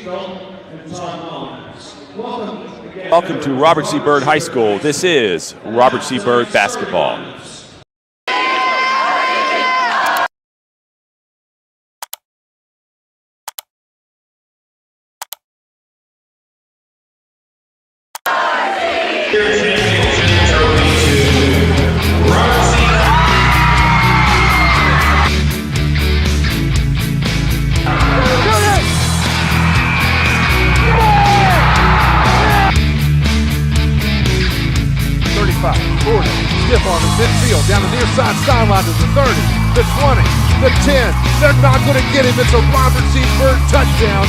Welcome to Robert C. Byrd High School. This is Robert C. Byrd basketball. Stiff on the midfield, down the near side sideline to the 30, the 20, the 10. They're not going to get him. It's a Robert C. Byrd touchdown.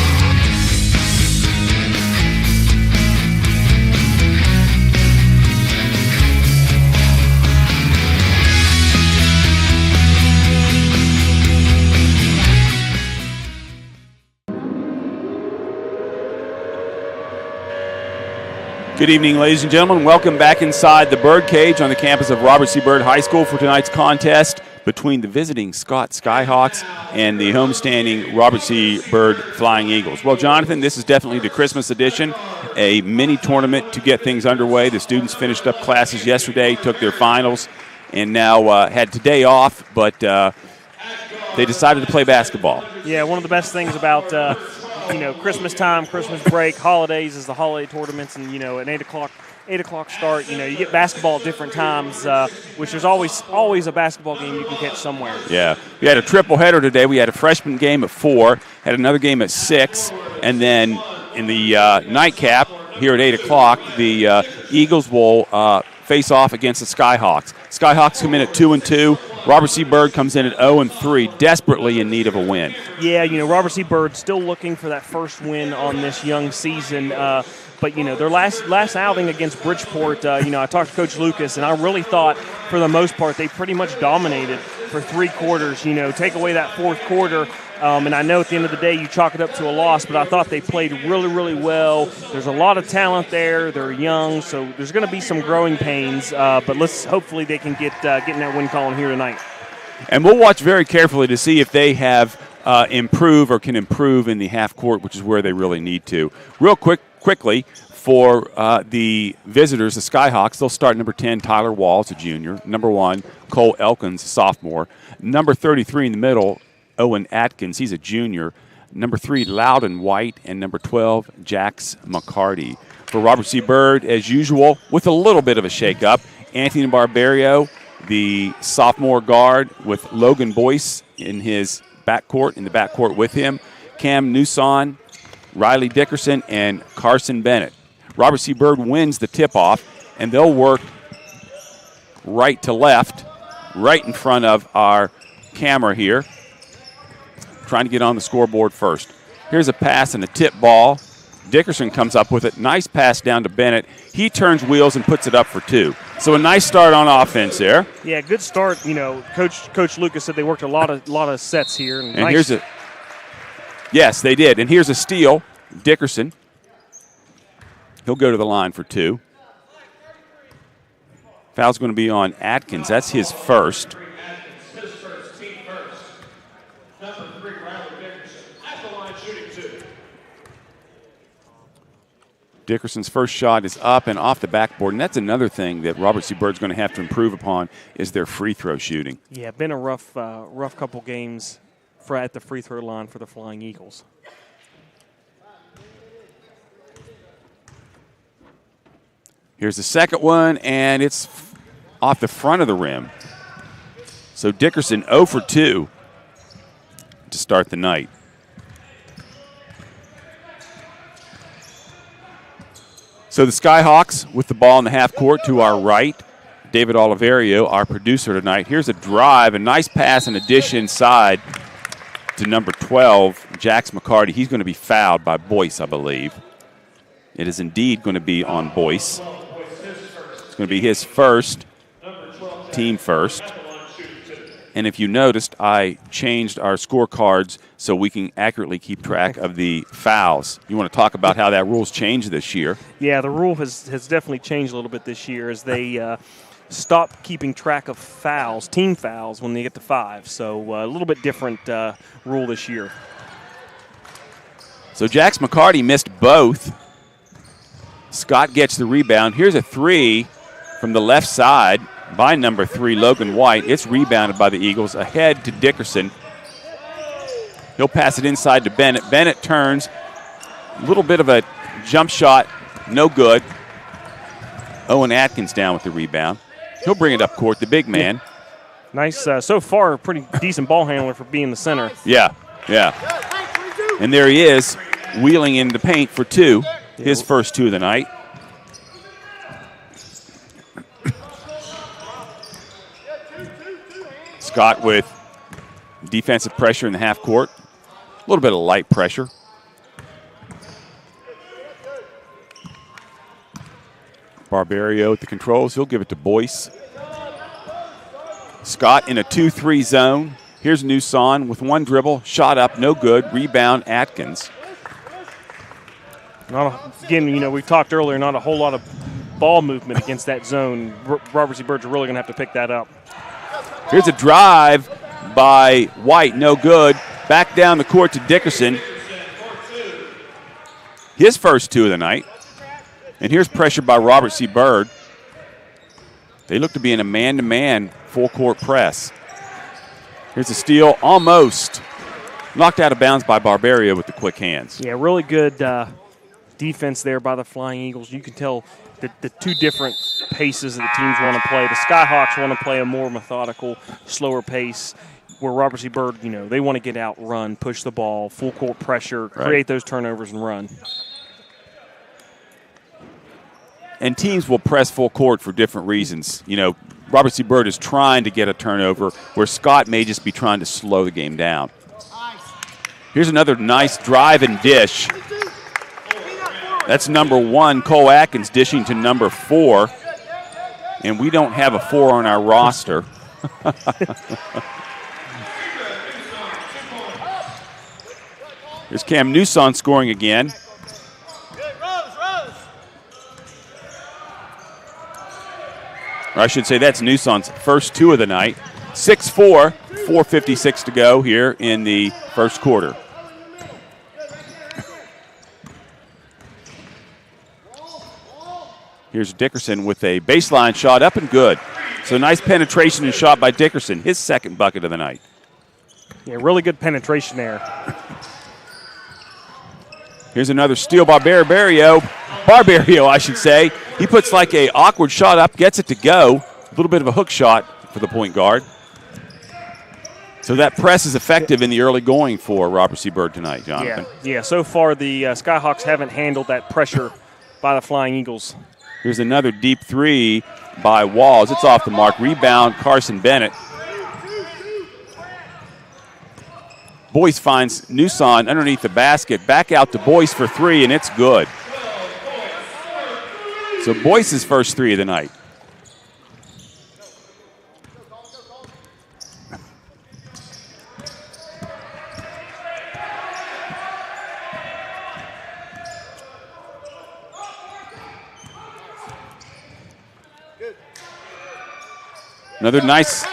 Good evening, ladies and gentlemen. Welcome back inside the Bird Cage on the campus of Robert C. Byrd High School for tonight's contest between the visiting Scott Skyhawks and the homestanding Robert C. Byrd Flying Eagles. Well, Jonathan, this is definitely the Christmas edition, a mini tournament to get things underway. The students finished up classes yesterday, took their finals, and now had today off, but they decided to play basketball. Yeah, one of the best things about Christmas time, Christmas break, holidays is the holiday tournaments, and an 8 o'clock start. You get basketball at different times, which there's always a basketball game you can catch somewhere. Yeah, we had a triple header today. We had a freshman game at 4, had another game at 6, and then in the nightcap here at 8 o'clock, the Eagles will face off against the Skyhawks. Skyhawks come in at 2-2. Robert C. Byrd comes in at 0-3, desperately in need of a win. Yeah, Robert C. Byrd still looking for that first win on this young season. But their last outing against Bridgeport, I talked to Coach Lucas, and I really thought for the most part they pretty much dominated for 3 quarters. Take away that fourth quarter. And I know at the end of the day you chalk it up to a loss, but I thought they played really, really well. There's a lot of talent there. They're young, so there's going to be some growing pains. But hopefully they can get in that win column here tonight. And we'll watch very carefully to see if they have improve or can improve in the half court, which is where they really need to. Real quickly, for the visitors, the Skyhawks, they'll start number 10, Tyler Walls, a junior. Number 1, Cole Elkins, a sophomore. Number 33 in the middle, Owen Atkins, he's a junior. Number 3, Loudon White, and number 12, Jax McCarty. For Robert C. Byrd, as usual, with a little bit of a shake-up, Anthony Barbario, the sophomore guard, with Logan Boyce in the backcourt with him, Cam Newson, Riley Dickerson, and Carson Bennett. Robert C. Byrd wins the tip-off, and they'll work right to left, right in front of our camera here, trying to get on the scoreboard first. Here's a pass and a tip ball. Dickerson comes up with it. Nice pass down to Bennett. He turns wheels and puts it up for 2. So a nice start on offense there. Yeah, good start. Coach Lucas said they worked a lot of sets here. And nice. Yes, they did. And here's a steal. Dickerson. He'll go to the line for 2. Foul's going to be on Atkins. That's his first. Dickerson's first shot is up and off the backboard, and that's another thing that Robert C. Byrd's going to have to improve upon is their free throw shooting. Yeah, been a rough couple games at the free throw line for the Flying Eagles. Here's the second one, and it's off the front of the rim. So Dickerson 0 for 2 to start the night. So the Skyhawks with the ball in the half court to our right. David Oliverio, our producer tonight. Here's a drive, a nice pass and a dish inside to number 12, Jax McCarty. He's going to be fouled by Boyce, I believe. It is indeed going to be on Boyce. It's going to be his first, team first. And if you noticed, I changed our scorecards so we can accurately keep track of the fouls. You want to talk about how that rule's changed this year? Yeah, the rule has definitely changed a little bit this year as they stop keeping track of fouls, team fouls, when they get to 5. So a little bit different rule this year. So Jax McCarty missed both. Scott gets the rebound. Here's a three from the left side by number 3, Logan White. It's rebounded by the Eagles. Ahead to Dickerson. He'll pass it inside to Bennett. Bennett turns. A little bit of a jump shot. No good. Owen Atkins down with the rebound. He'll bring it up court, the big man. Nice. So far, pretty decent ball handler for being the center. Yeah. And there he is, wheeling in the paint for 2. His first 2 of the night. Scott with defensive pressure in the half court. A little bit of light pressure. Barbario at the controls. He'll give it to Boyce. Scott in a 2-3 zone. Here's Newson with 1 dribble. Shot up, no good. Rebound, Atkins. Again, we talked earlier, not a whole lot of ball movement against that zone. Robert C. Birds are really going to have to pick that up. Here's a drive by White, no good. Back down the court to Dickerson. His first 2 of the night. And here's pressure by Robert C. Bird. They look to be in a man-to-man full-court press. Here's a steal, almost knocked out of bounds by Barbario with the quick hands. Yeah, really good defense there by the Flying Eagles. You can tell the 2 different paces that the teams want to play. The Skyhawks want to play a more methodical, slower pace, where Robert C. Bird, they want to get out, run, push the ball, full-court pressure, create those turnovers and run. And teams will press full court for different reasons. Robert C. Bird is trying to get a turnover where Scott may just be trying to slow the game down. Here's another nice drive and dish. That's number 1, Cole Atkins, dishing to number 4. And we don't have a 4 on our roster. Here's Cam Newson scoring again. Or I should say that's Newson's first 2 of the night. 6-4, 4:56 to go here in the first quarter. Here's Dickerson with a baseline shot up and good. So nice penetration and shot by Dickerson, his second bucket of the night. Yeah, really good penetration there. Here's another steal by Barbario, I should say. He puts like a awkward shot up, gets it to go. A little bit of a hook shot for the point guard. So that press is effective in the early going for Robert C. Bird tonight, Jonathan. Yeah. So far the Skyhawks haven't handled that pressure by the Flying Eagles. Here's another deep 3 by Walls. It's off the mark. Rebound, Carson Bennett. Boyce finds Newson underneath the basket. Back out to Boyce for 3, and it's good. So Boyce's first 3 of the night. Another nice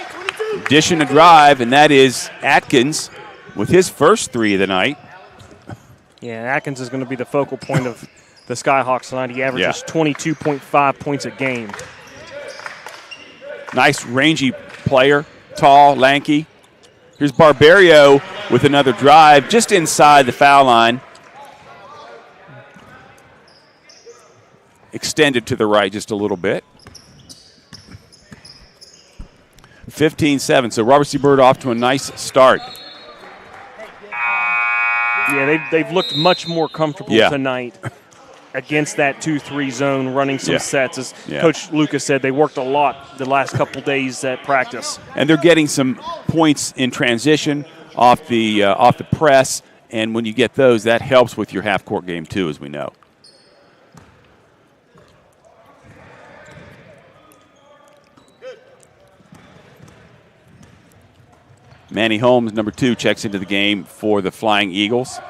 dish and a drive, and that is Atkins with his first 3 of the night. Yeah, Atkins is going to be the focal point of the Skyhawks tonight. He averages 22.5 points a game. Nice rangy player, tall, lanky. Here's Barbario with another drive just inside the foul line. Extended to the right just a little bit. 15-7, so Robert C. Bird off to a nice start. Yeah, they've looked much more comfortable tonight against that 2-3 zone, running some sets. As Coach Lucas said, they worked a lot the last couple days at practice. And they're getting some points in transition off the press, and when you get those, that helps with your half-court game too, as we know. Manny Holmes, number 2, checks into the game for the Flying Eagles.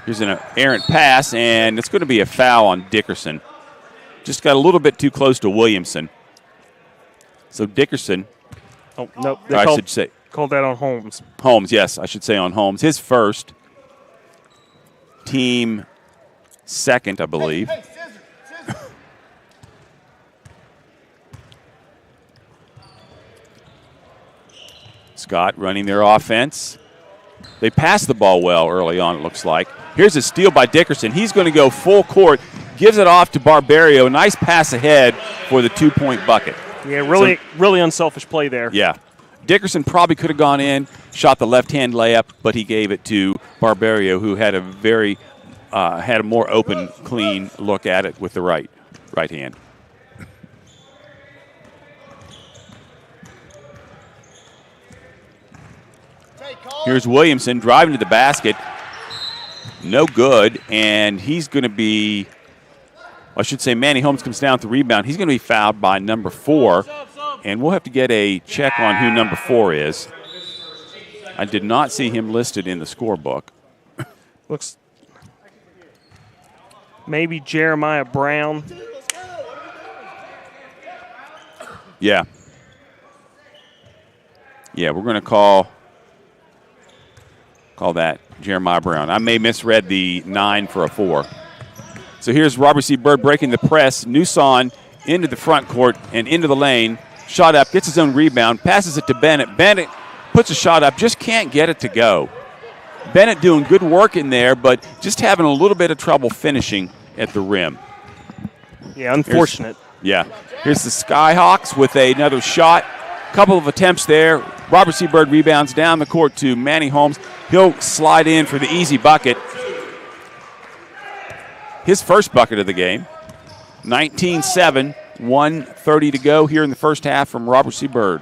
Here's an errant pass, and it's going to be a foul on Dickerson. Just got a little bit too close to Williamson. So Dickerson. Oh, no. Called that on Holmes. Holmes, yes, I should say on Holmes. His first. team second, I believe. Scott running their offense. They passed the ball well early on, it looks like. Here's a steal by Dickerson. He's going to go full court, gives it off to Barbario. Nice pass ahead for the 2-point bucket. Yeah, really unselfish play there. Yeah. Dickerson probably could have gone in, shot the left-hand layup, but he gave it to Barbario, who had a more open, clean look at it with the right hand. Here's Williamson driving to the basket. No good, and he's going to be, I should say Manny Holmes comes down with the rebound. He's going to be fouled by number 4, and we'll have to get a check on who number 4 is. I did not see him listed in the scorebook. Looks maybe Jeremiah Brown. Yeah. Yeah, we're going to call that Jeremiah Brown. I may misread the 9 for a 4. So here's Robert C. Byrd breaking the press. Newson into the front court and into the lane. Shot up, gets his own rebound, passes it to Bennett. Bennett puts a shot up, just can't get it to go. Bennett doing good work in there, but just having a little bit of trouble finishing at the rim. Yeah, unfortunate. Here's the Skyhawks with another shot. Couple of attempts there. Robert C. Byrd rebounds down the court to Manny Holmes. He'll slide in for the easy bucket. His first bucket of the game. 19-7, 1:30 to go here in the first half from Robert C. Byrd.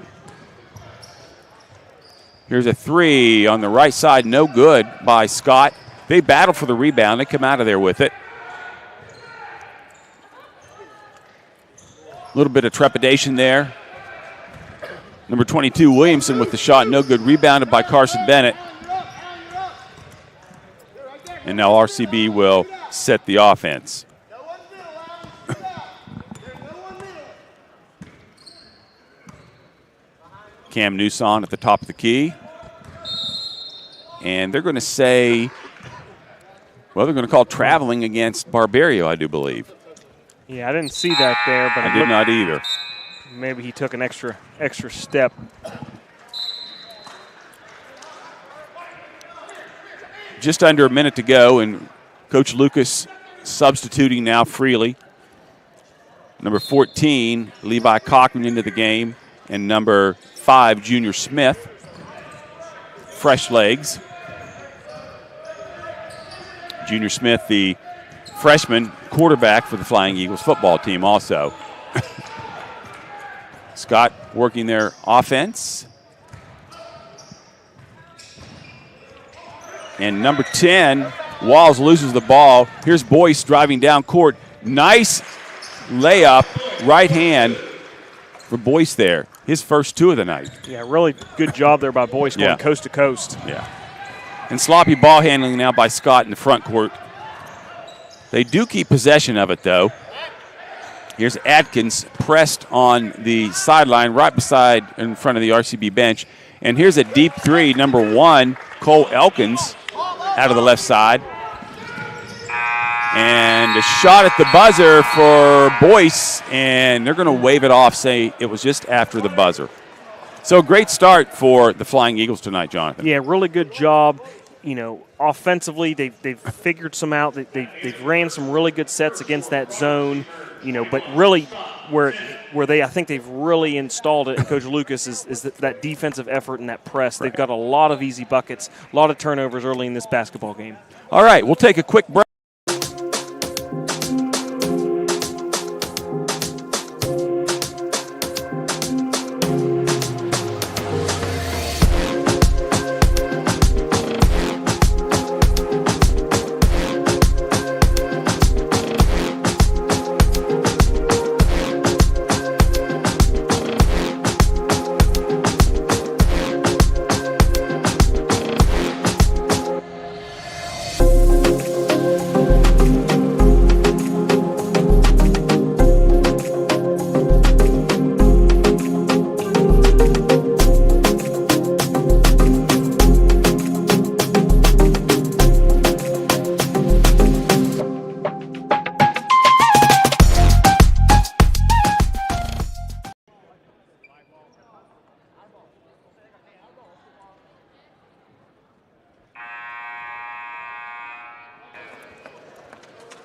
Here's a 3 on the right side, no good by Scott. They battle for the rebound. They come out of there with it. A little bit of trepidation there. Number 22, Williamson with the shot, no good. Rebounded by Carson Bennett. And now RCB will set the offense. Cam Newson at the top of the key. And they're going to say, well, they're going to call traveling against Barbario, I do believe. Yeah, I didn't see that there, but I did not either. Maybe he took an extra step. Just under a minute to go, and Coach Lucas substituting now freely. Number 14, Levi Cochran into the game, and number 5, Junior Smith. Fresh legs. Junior Smith, the freshman quarterback for the Flying Eagles football team also. Scott working their offense. And number 10, Walls loses the ball. Here's Boyce driving down court. Nice layup, right hand for Boyce there. His first 2 of the night. Yeah, really good job there by Boyce going coast to coast. Yeah. And sloppy ball handling now by Scott in the front court. They do keep possession of it, though. Here's Atkins pressed on the sideline right beside in front of the RCB bench. And here's a deep 3, number 1, Cole Elkins out of the left side. And a shot at the buzzer for Boyce, and they're going to wave it off, say it was just after the buzzer. So a great start for the Flying Eagles tonight, Jonathan. Yeah, really good job. You know, offensively, they've figured some out. They've ran some really good sets against that zone. You know, but really, where I think they've really installed it, and Coach Lucas is that defensive effort and that press. They've got a lot of easy buckets, a lot of turnovers early in this basketball game. All right, we'll take a quick break.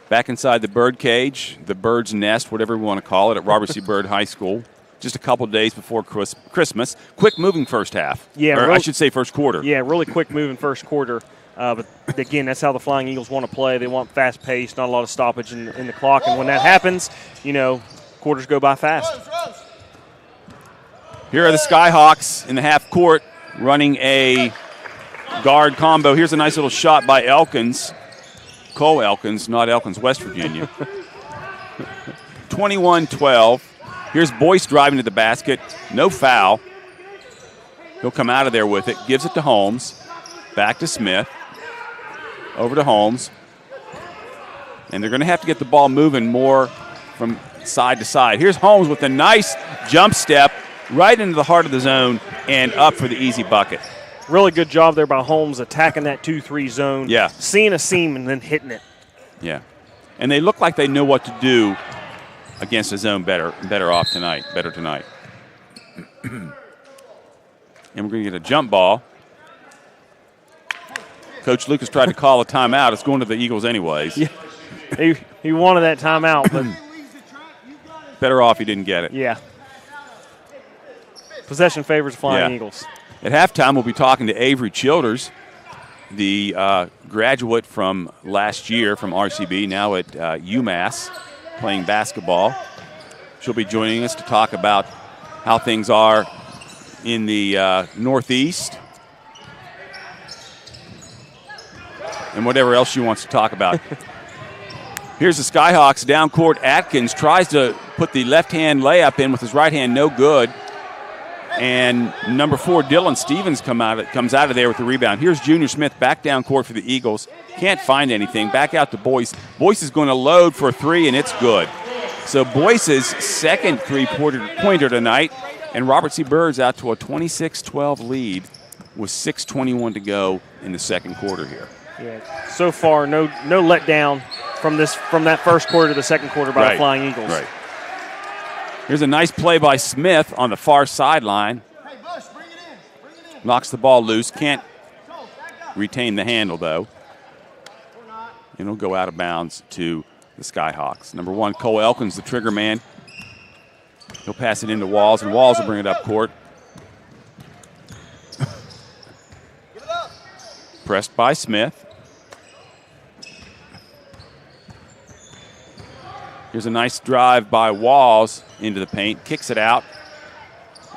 Back inside the bird cage, the bird's nest, whatever we want to call it, at Robert C. Byrd High School. Just a couple days before Christmas. Quick moving first half. Yeah, or I should say first quarter. Yeah, really quick moving first quarter. But again, that's how the Flying Eagles want to play. They want fast pace, not a lot of stoppage in the clock. And when that happens, quarters go by fast. Here are the Skyhawks in the half court running a guard combo. Here's a nice little shot by Elkins. Cole Elkins, not Elkins, West Virginia. 21-12. Here's Boyce driving to the basket. No foul. He'll come out of there with it. Gives it to Holmes. Back to Smith. Over to Holmes. And they're going to have to get the ball moving more from side to side. Here's Holmes with a nice jump step right into the heart of the zone and up for the easy bucket. Really good job there by Holmes attacking that 2-3 zone. Yeah. Seeing a seam and then hitting it. Yeah. And they look like they know what to do against the zone better tonight. And we're going to get a jump ball. Coach Lucas tried to call a timeout. It's going to the Eagles anyways. Yeah. He wanted that timeout, but better off he didn't get it. Yeah. Possession favors Flying Eagles. At halftime, we'll be talking to Avery Childers, the graduate from last year from RCB, now at UMass, playing basketball. She'll be joining us to talk about how things are in the Northeast and whatever else she wants to talk about. Here's the Skyhawks down court. Atkins tries to put the left-hand layup in with his right hand, no good. And number 4, Dylan Stevens comes out of there with the rebound. Here's Junior Smith back down court for the Eagles. Can't find anything. Back out to Boyce. Boyce is going to load for a 3, and it's good. So Boyce's second three-pointer tonight, and Robert C. Byrd's out to a 26-12 lead with 6:21 to go in the second quarter here. Yeah. So far, no letdown from that first quarter to the second quarter by the Flying Eagles. Right. Here's a nice play by Smith on the far sideline. Hey, Bush, bring it in. Knocks the ball loose. Can't retain the handle, though. And it'll go out of bounds to the Skyhawks. Number 1, Cole Elkins, the trigger man. He'll pass it into Walls, and Walls will bring it up court. Pressed by Smith. Here's a nice drive by Walls into the paint. Kicks it out.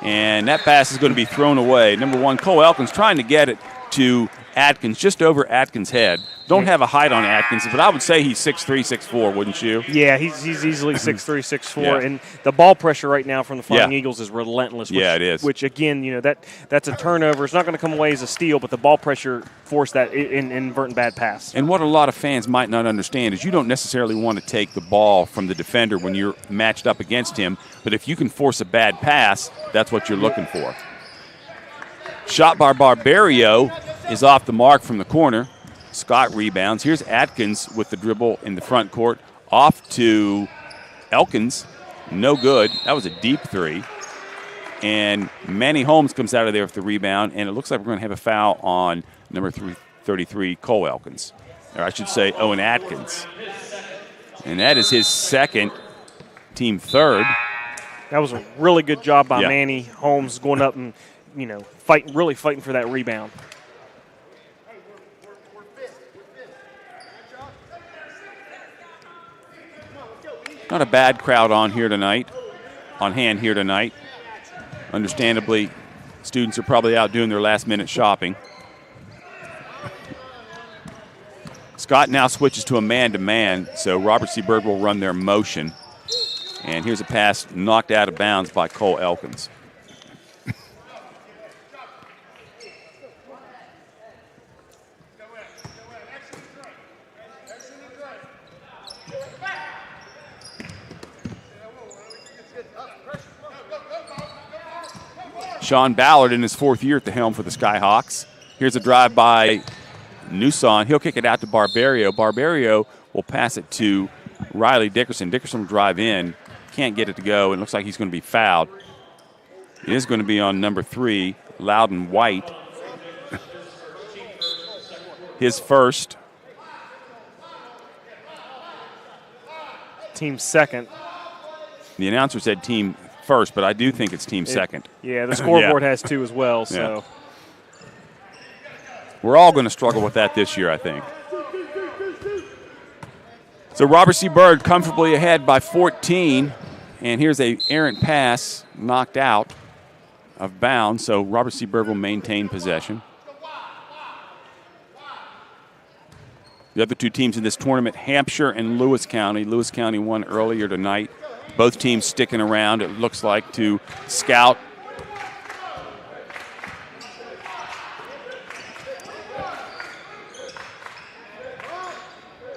And that pass is going to be thrown away. Number 1, Cole Elkins trying to get it to Atkins, just over Atkins' head. Don't have a height on Atkins, but I would say he's 6'3", 6'4", wouldn't you? Yeah, he's easily 6'3", 6'4", Yeah. and the ball pressure right now from the Flying Eagles is relentless. Which, Yeah, it is. Which, again, that's a turnover. It's not going to come away as a steal, but the ball pressure forced that inadvertent bad pass. And what a lot of fans might not understand is you don't necessarily want to take the ball from the defender when you're matched up against him, but if you can force a bad pass, that's what you're looking for. Shot by Barbario is off the mark from the corner. Scott rebounds. Here's Atkins with the dribble in the front court. Off to Elkins. No good. That was a deep 3. And Manny Holmes comes out of there with the rebound, and it looks like we're going to have a foul on number 33, Cole Elkins. Or I should say Owen Atkins. And that is his second, team third. That was a really good job by Manny Holmes going up and, really fighting for that rebound. Not a bad crowd on hand here tonight. Understandably, students are probably out doing their last-minute shopping. Scott now switches to a man-to-man, so Robert C. Byrd will run their motion. And here's a pass knocked out of bounds by Cole Elkins. Sean Ballard in his 4th year at the helm for the Skyhawks. Here's a drive by Newson. He'll kick it out to Barbario. Barbario will pass it to Riley Dickerson. Dickerson will drive in. Can't get it to go. It looks like he's going to be fouled. It is going to be on number 3, Loudon White. His first. team second. The announcer said team first, but I do think it's team second. Yeah, the scoreboard has 2 as well. So we're all going to struggle with that this year, I think. So Robert C. Byrd comfortably ahead by 14, and here's a errant pass knocked out of bounds, so Robert C. Byrd will maintain possession. The other 2 teams in this tournament, Hampshire and Lewis County. Lewis County won earlier tonight. Both teams sticking around, it looks like, to scout.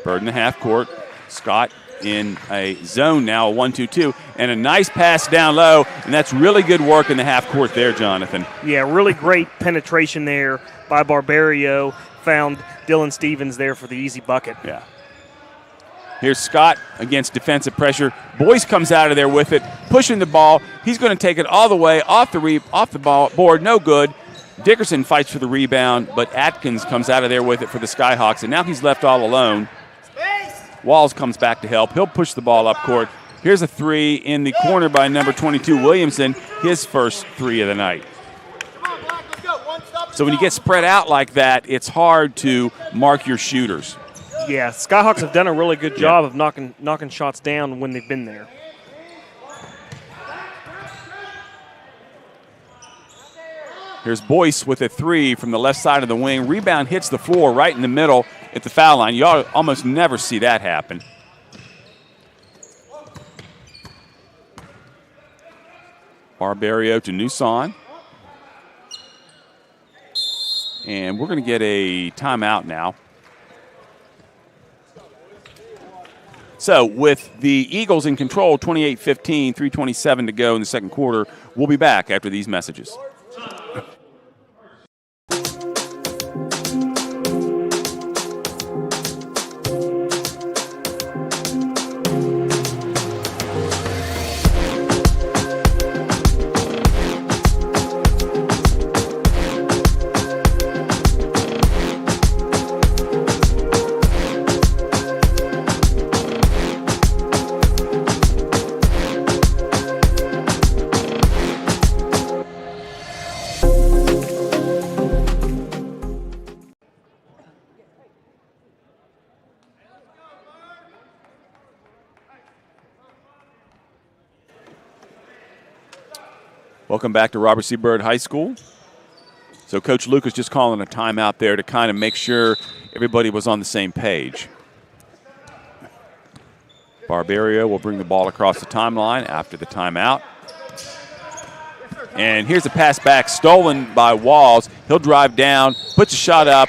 Byrd in the half court. Scott in a zone now, a 1-2-2, and a nice pass down low, and that's really good work in the half court there, Jonathan. Yeah, really great penetration there by Barbario. Found Dylan Stevens there for the easy bucket. Yeah. Here's Scott against defensive pressure. Boyce comes out of there with it, pushing the ball. He's going to take it all the way off the board, no good. Dickerson fights for the rebound, but Atkins comes out of there with it for the Skyhawks, and now he's left all alone. Walls comes back to help. He'll push the ball up court. Here's a 3 in the corner by number 22, Williamson, his first 3 of the night. So when you get spread out like that, it's hard to mark your shooters. Yeah, Skyhawks have done a really good job of knocking shots down when they've been there. Here's Boyce with a 3 from the left side of the wing. Rebound hits the floor right in the middle at the foul line. You almost never see that happen. Barbario to Newson. And we're going to get a timeout now. So with the Eagles in control, 28-15, 3:27 to go in the second quarter. We'll be back after these messages. Welcome back to Robert C. Byrd High School. So Coach Lucas just calling a timeout there to kind of make sure everybody was on the same page. Barbario will bring the ball across the timeline after the timeout. And here's a pass back, stolen by Walls. He'll drive down, puts a shot up.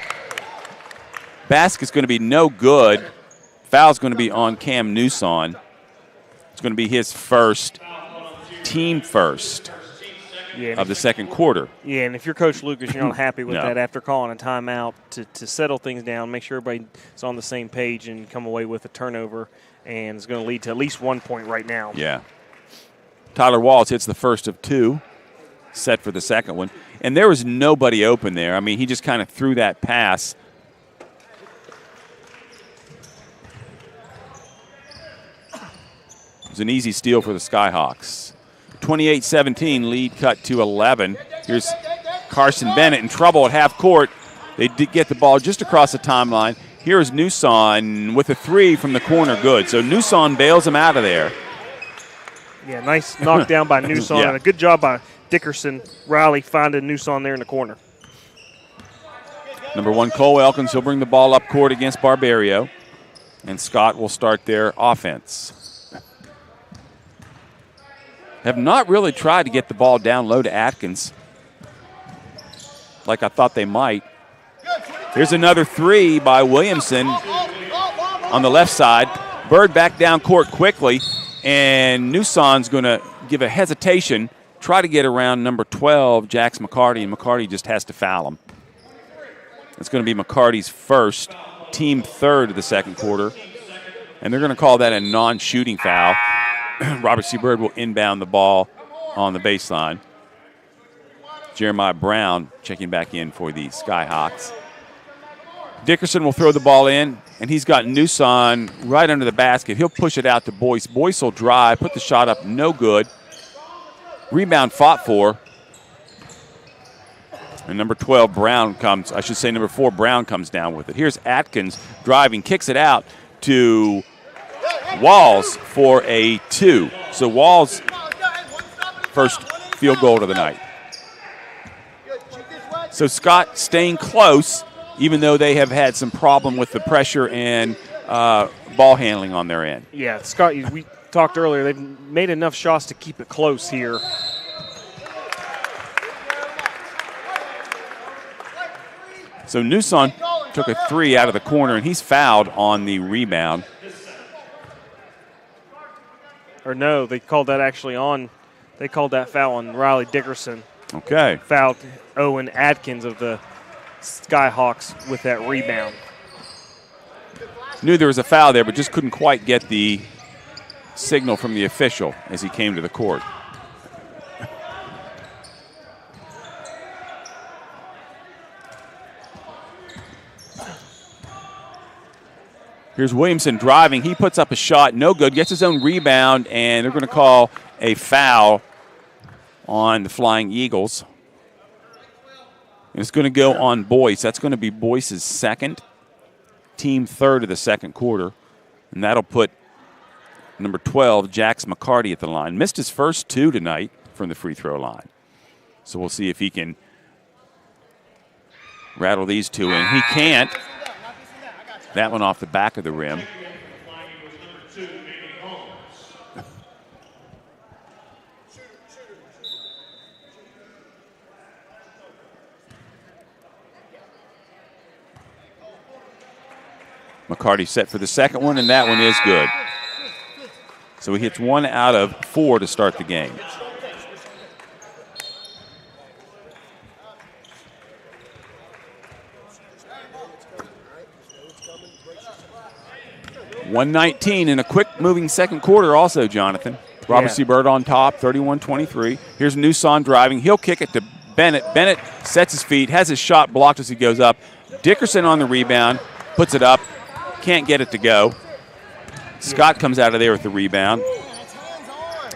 Basket's going to be no good. Foul's going to be on Cam Newson. It's going to be his first, team first. Of the second quarter. Yeah, and if you're Coach Lucas, you're not happy with that after calling a timeout to settle things down, make sure everybody's on the same page and come away with a turnover, and it's going to lead to at least 1 point right now. Yeah. Tyler Walls hits the first of 2, set for the second one. And there was nobody open there. I mean, he just kind of threw that pass. It was an easy steal for the Skyhawks. 28-17, lead cut to 11. Here's Carson Bennett in trouble at half court. They did get the ball just across the timeline. Here's Newson with a 3 from the corner, good. So Newson bails him out of there. Yeah, nice knockdown by Newson, and a good job by Dickerson. Riley finding Newson there in the corner. Number 1, Cole Elkins, he'll bring the ball up court against Barbario. And Scott will start their offense. Have not really tried to get the ball down low to Atkins like I thought they might. Here's another 3 by Williamson on the left side. Byrd back down court quickly, and Newson's going to give a hesitation, try to get around number 12, Jax McCarty, and McCarty just has to foul him. It's going to be McCarty's first, team third of the second quarter, and they're going to call that a non-shooting foul. Robert C. Byrd will inbound the ball on the baseline. Jeremiah Brown checking back in for the Skyhawks. Dickerson will throw the ball in, and he's got Newson right under the basket. He'll push it out to Boyce. Boyce will drive, put the shot up, no good. Rebound fought for. And number 12, Brown comes, I should say number 4, Brown comes down with it. Here's Atkins driving, kicks it out to Walls for a 2. So Walls' first field goal of the night. So Scott staying close, even though they have had some problem with the pressure and ball handling on their end. Yeah, Scott, we talked earlier, they've made enough shots to keep it close here. So Newson took a 3 out of the corner, and he's fouled on the rebound. Or no, they called that actually on. They called that foul on Riley Dickerson. Okay. Fouled Owen Atkins of the Skyhawks with that rebound. Knew there was a foul there, but just couldn't quite get the signal from the official as he came to the court. Here's Williamson driving. He puts up a shot, no good, gets his own rebound, and they're going to call a foul on the Flying Eagles. And it's going to go on Boyce. That's going to be Boyce's second, team third of the second quarter. And that'll put number 12, Jax McCarty, at the line. Missed his first 2 tonight from the free throw line. So we'll see if he can rattle these 2 in. He can't. That one off the back of the rim. McCarty set for the second one, and that one is good. So he hits 1 out of 4 to start the game. .119 in a quick-moving second quarter also, Jonathan. Robert C. Byrd on top, 31-23. Here's Newson driving. He'll kick it to Bennett. Bennett sets his feet, has his shot blocked as he goes up. Dickerson on the rebound, puts it up, can't get it to go. Scott comes out of there with the rebound.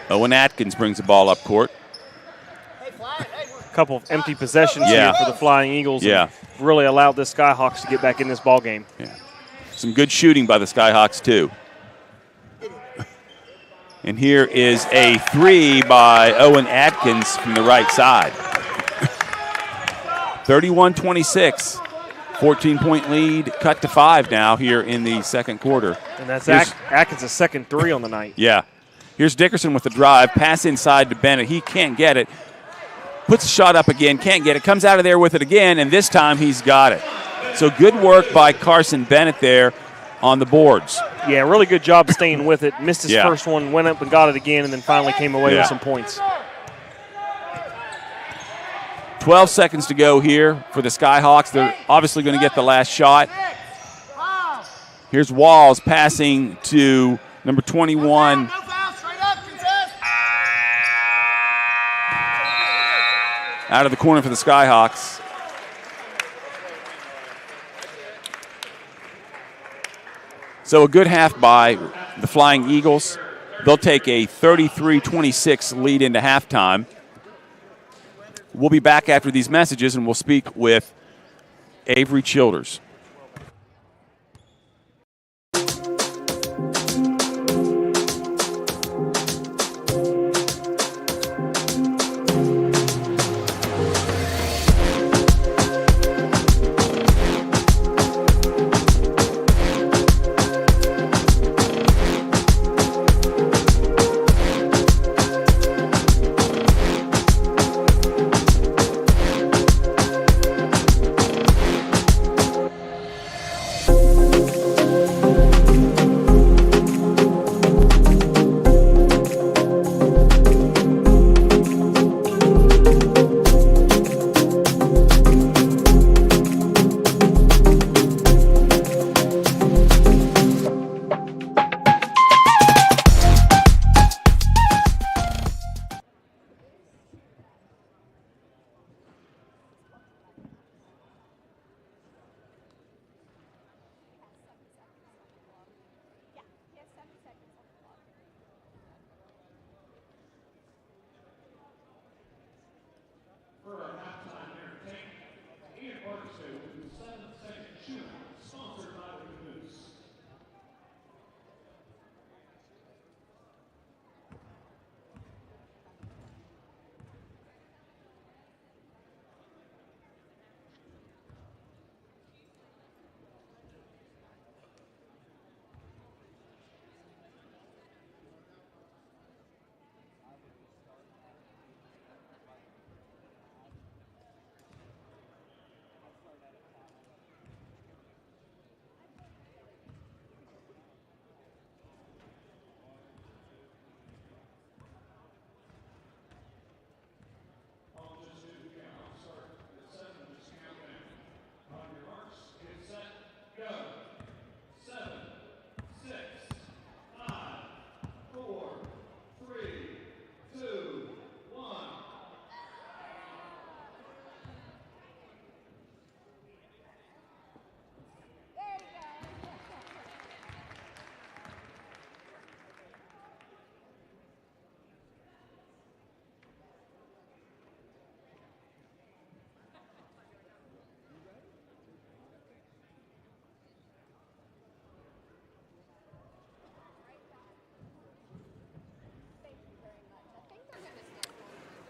Owen Atkins brings the ball up court. A couple of empty possessions here for the Flying Eagles. Yeah. Really allowed the Skyhawks to get back in this ball game. Yeah. Some good shooting by the Skyhawks, too. And here is a 3 by Owen Atkins from the right side. 31-26. 14-point lead, cut to 5 now here in the second quarter. And that's Atkins' second 3 on the night. Yeah. Here's Dickerson with the drive. Pass inside to Bennett. He can't get it. Puts the shot up again. Can't get it. Comes out of there with it again, and this time he's got it. So good work by Carson Bennett there on the boards. Yeah, really good job staying with it. Missed his first one, went up and got it again, and then finally came away with some points. 12 seconds to go here for the Skyhawks. They're obviously going to get the last shot. Here's Walls passing to number 21. Out of the corner for the Skyhawks. So a good half by the Flying Eagles. They'll take a 33-26 lead into halftime. We'll be back after these messages, and we'll speak with Avery Childers.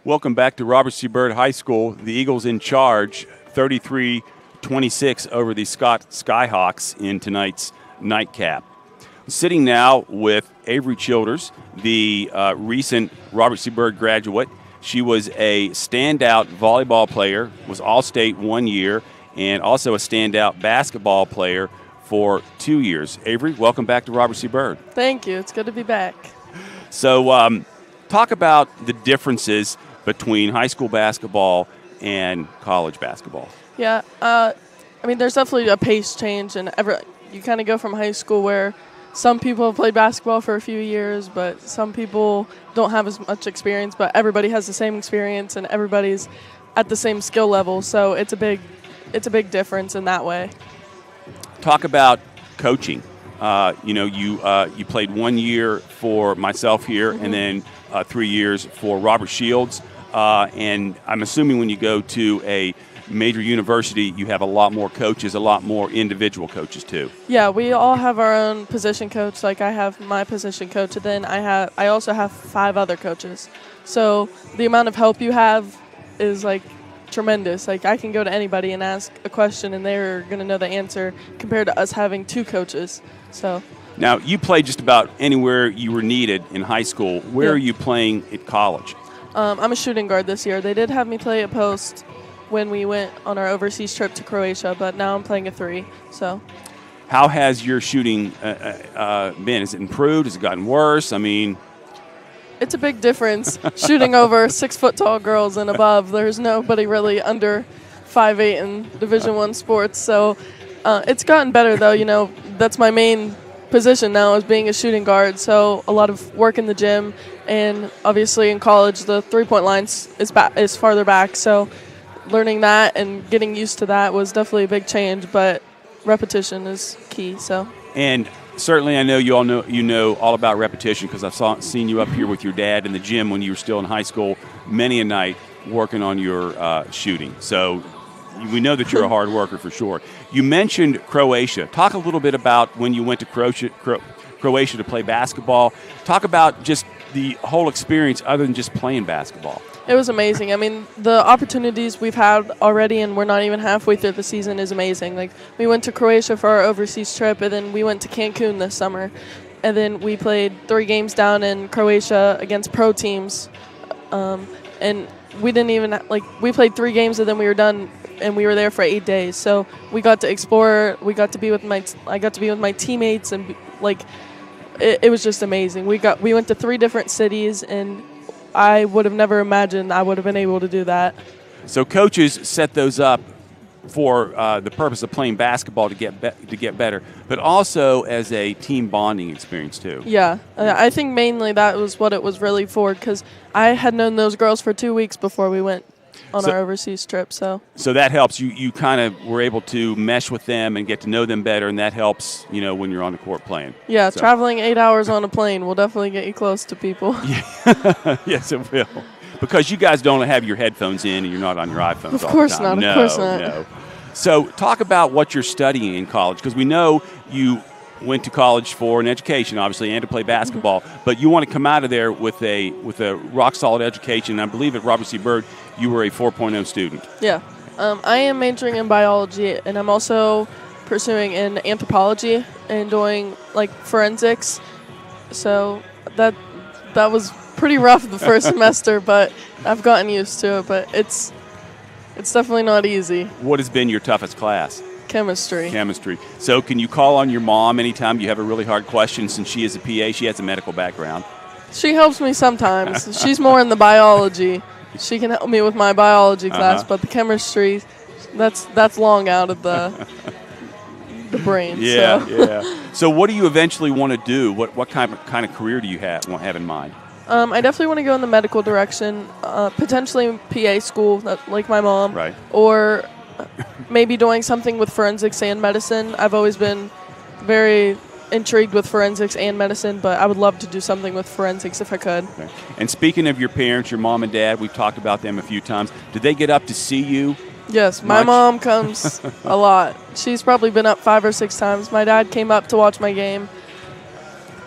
Welcome back to Robert C. Byrd High School. The Eagles in charge, 33-26 over the Scott Skyhawks in tonight's nightcap. Sitting now with Avery Childers, the recent Robert C. Byrd graduate. She was a standout volleyball player, was All-State 1 year, and also a standout basketball player for 2 years. Avery, welcome back to Robert C. Byrd. Thank you. It's good to be back. So talk about the differences between high school basketball and college basketball. Yeah, there's definitely a pace change, and you kind of go from high school where some people have played basketball for a few years, but some people don't have as much experience, but everybody has the same experience and everybody's at the same skill level, so it's a big difference in that way. Talk about coaching. You played 1 year for myself here, and then 3 years for Robert Shields. And I'm assuming when you go to a major university, you have a lot more coaches, a lot more individual coaches too. Yeah, we all have our own position coach. Like I have my position coach, and then I also have 5 other coaches. So the amount of help you have is like tremendous. Like I can go to anybody and ask a question, and they're going to know the answer compared to us having 2 coaches. So now you played just about anywhere you were needed in high school. Where are you playing at college? I'm a shooting guard this year. They did have me play a post when we went on our overseas trip to Croatia, but now I'm playing a 3. So, how has your shooting been? Has it improved? Has it gotten worse? I mean, it's a big difference shooting over 6-foot-tall girls and above. There's nobody really under 5'8" in Division I sports. So, it's gotten better though. You know, that's my main position now is being a shooting guard. So a lot of work in the gym, and obviously in college the 3-point line is farther back. So learning that and getting used to that was definitely a big change, but repetition is key. So. And certainly I know you know all about repetition because I've seen you up here with your dad in the gym when you were still in high school many a night working on your shooting. So we know that you're a hard worker for sure. You mentioned Croatia. Talk a little bit about when you went to Croatia to play basketball. Talk about just the whole experience other than just playing basketball. It was amazing. I mean, the opportunities we've had already, and we're not even halfway through the season, is amazing. Like, we went to Croatia for our overseas trip, and then we went to Cancun this summer. And then we played 3 games down in Croatia against pro teams. And we didn't even, we played 3 games, and then we were done, and we were there for 8 days. So we got to explore. We got to be with I got to be with my teammates, and, it was just amazing. We went to 3 different cities, and I would have never imagined I would have been able to do that. So coaches set those up for the purpose of playing basketball to get better, but also as a team bonding experience too. Yeah, I think mainly that was what it was really for, because I had known those girls for 2 weeks before we went on our overseas trip. So that helps. You kind of were able to mesh with them and get to know them better, and that helps, when you're on the court playing. Yeah, so. Traveling 8 hours on a plane will definitely get you close to people. Yeah. Yes, it will. Because you guys don't have your headphones in and you're not on your iPhones of all course the time. Not, of course not. No. So talk about what you're studying in college, because we know you went to college for an education, obviously, and to play basketball, but you want to come out of there with a rock-solid education. And I believe at Robert C. Byrd, you were a 4.0 student. Yeah. I am majoring in biology, and I'm also pursuing in anthropology and doing, forensics. So that was pretty rough the first semester, but I've gotten used to it. But it's definitely not easy. What has been your toughest class? Chemistry. So can you call on your mom anytime you have a really hard question, since she is a PA? She has a medical background. She helps me sometimes. She's more in the biology. She can help me with my biology class, but the chemistry, that's long out of the brain. Yeah, so. Yeah. So what do you eventually want to do? What kind of career do you have in mind? I definitely want to go in the medical direction, potentially PA school, like my mom, right? Or maybe doing something with forensics and medicine. I've always been very intrigued with forensics and medicine, but I would love to do something with forensics if I could. Okay. And speaking of your parents, your mom and dad, we've talked about them a few times. Did they get up to see you? Yes, my mom comes a lot. She's probably been up 5 or 6 times. My dad came up to watch my game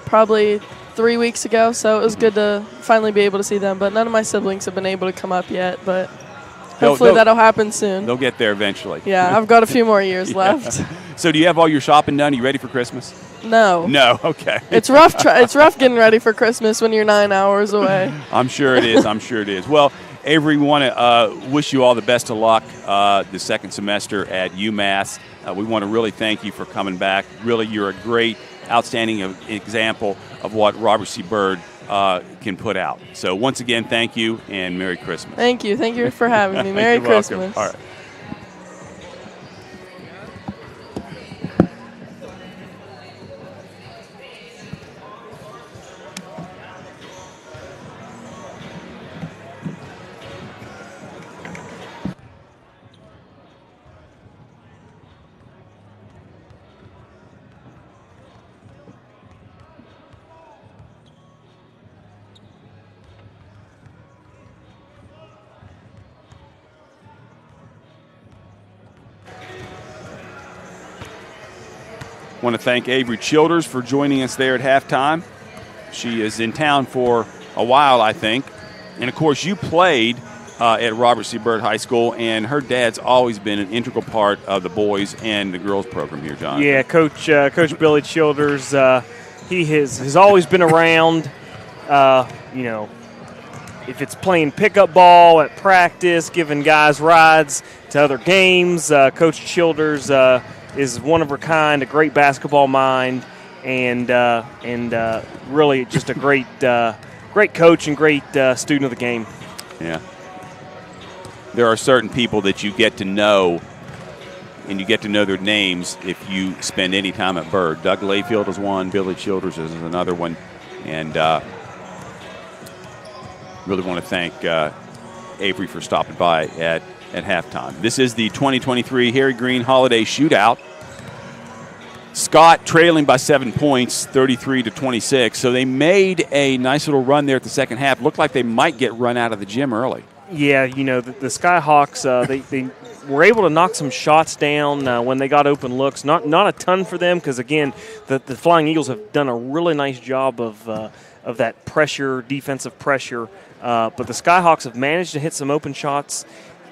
probably 3 weeks ago, so it was good to finally be able to see them. But none of my siblings have been able to come up yet, but hopefully that'll happen soon. They'll get there eventually. Yeah, I've got a few more years left. So do you have all your shopping done? Are you ready for Christmas? No. No, okay. It's rough. It's rough getting ready for Christmas when you're 9 hours away. I'm sure it is. I'm sure it is. Well, Avery, we want to wish you all the best of luck the second semester at UMass. We want to really thank you for coming back. Really, you're a great, outstanding example of what Robert C. Byrd can put out. So once again, thank you and Merry Christmas. Thank you. Thank you for having me. Merry You're Christmas. welcome. All right. Want to thank Avery Childers for joining us there at halftime. She is in town for a while, I think. And, of course, you played at Robert C. Byrd High School, and her dad's always been an integral part of the boys and the girls program here, John. Yeah, Coach Billy Childers, he has always been around. If it's playing pickup ball at practice, giving guys rides to other games, Coach Childers is one of a kind, a great basketball mind, and really just a great coach and great student of the game. Yeah. There are certain people that you get to know, and you get to know their names if you spend any time at Byrd. Doug Layfield is one, Billy Childers is another one, and really want to thank Avery for stopping by at halftime. This is the 2023 Harry Green Holiday Shootout. Scott trailing by 7 points, 33-26. So they made a nice little run there at the second half. Looked like they might get run out of the gym early. Yeah, the Skyhawks, they were able to knock some shots down when they got open looks. Not a ton for them because, again, the Flying Eagles have done a really nice job of that pressure, defensive pressure. But the Skyhawks have managed to hit some open shots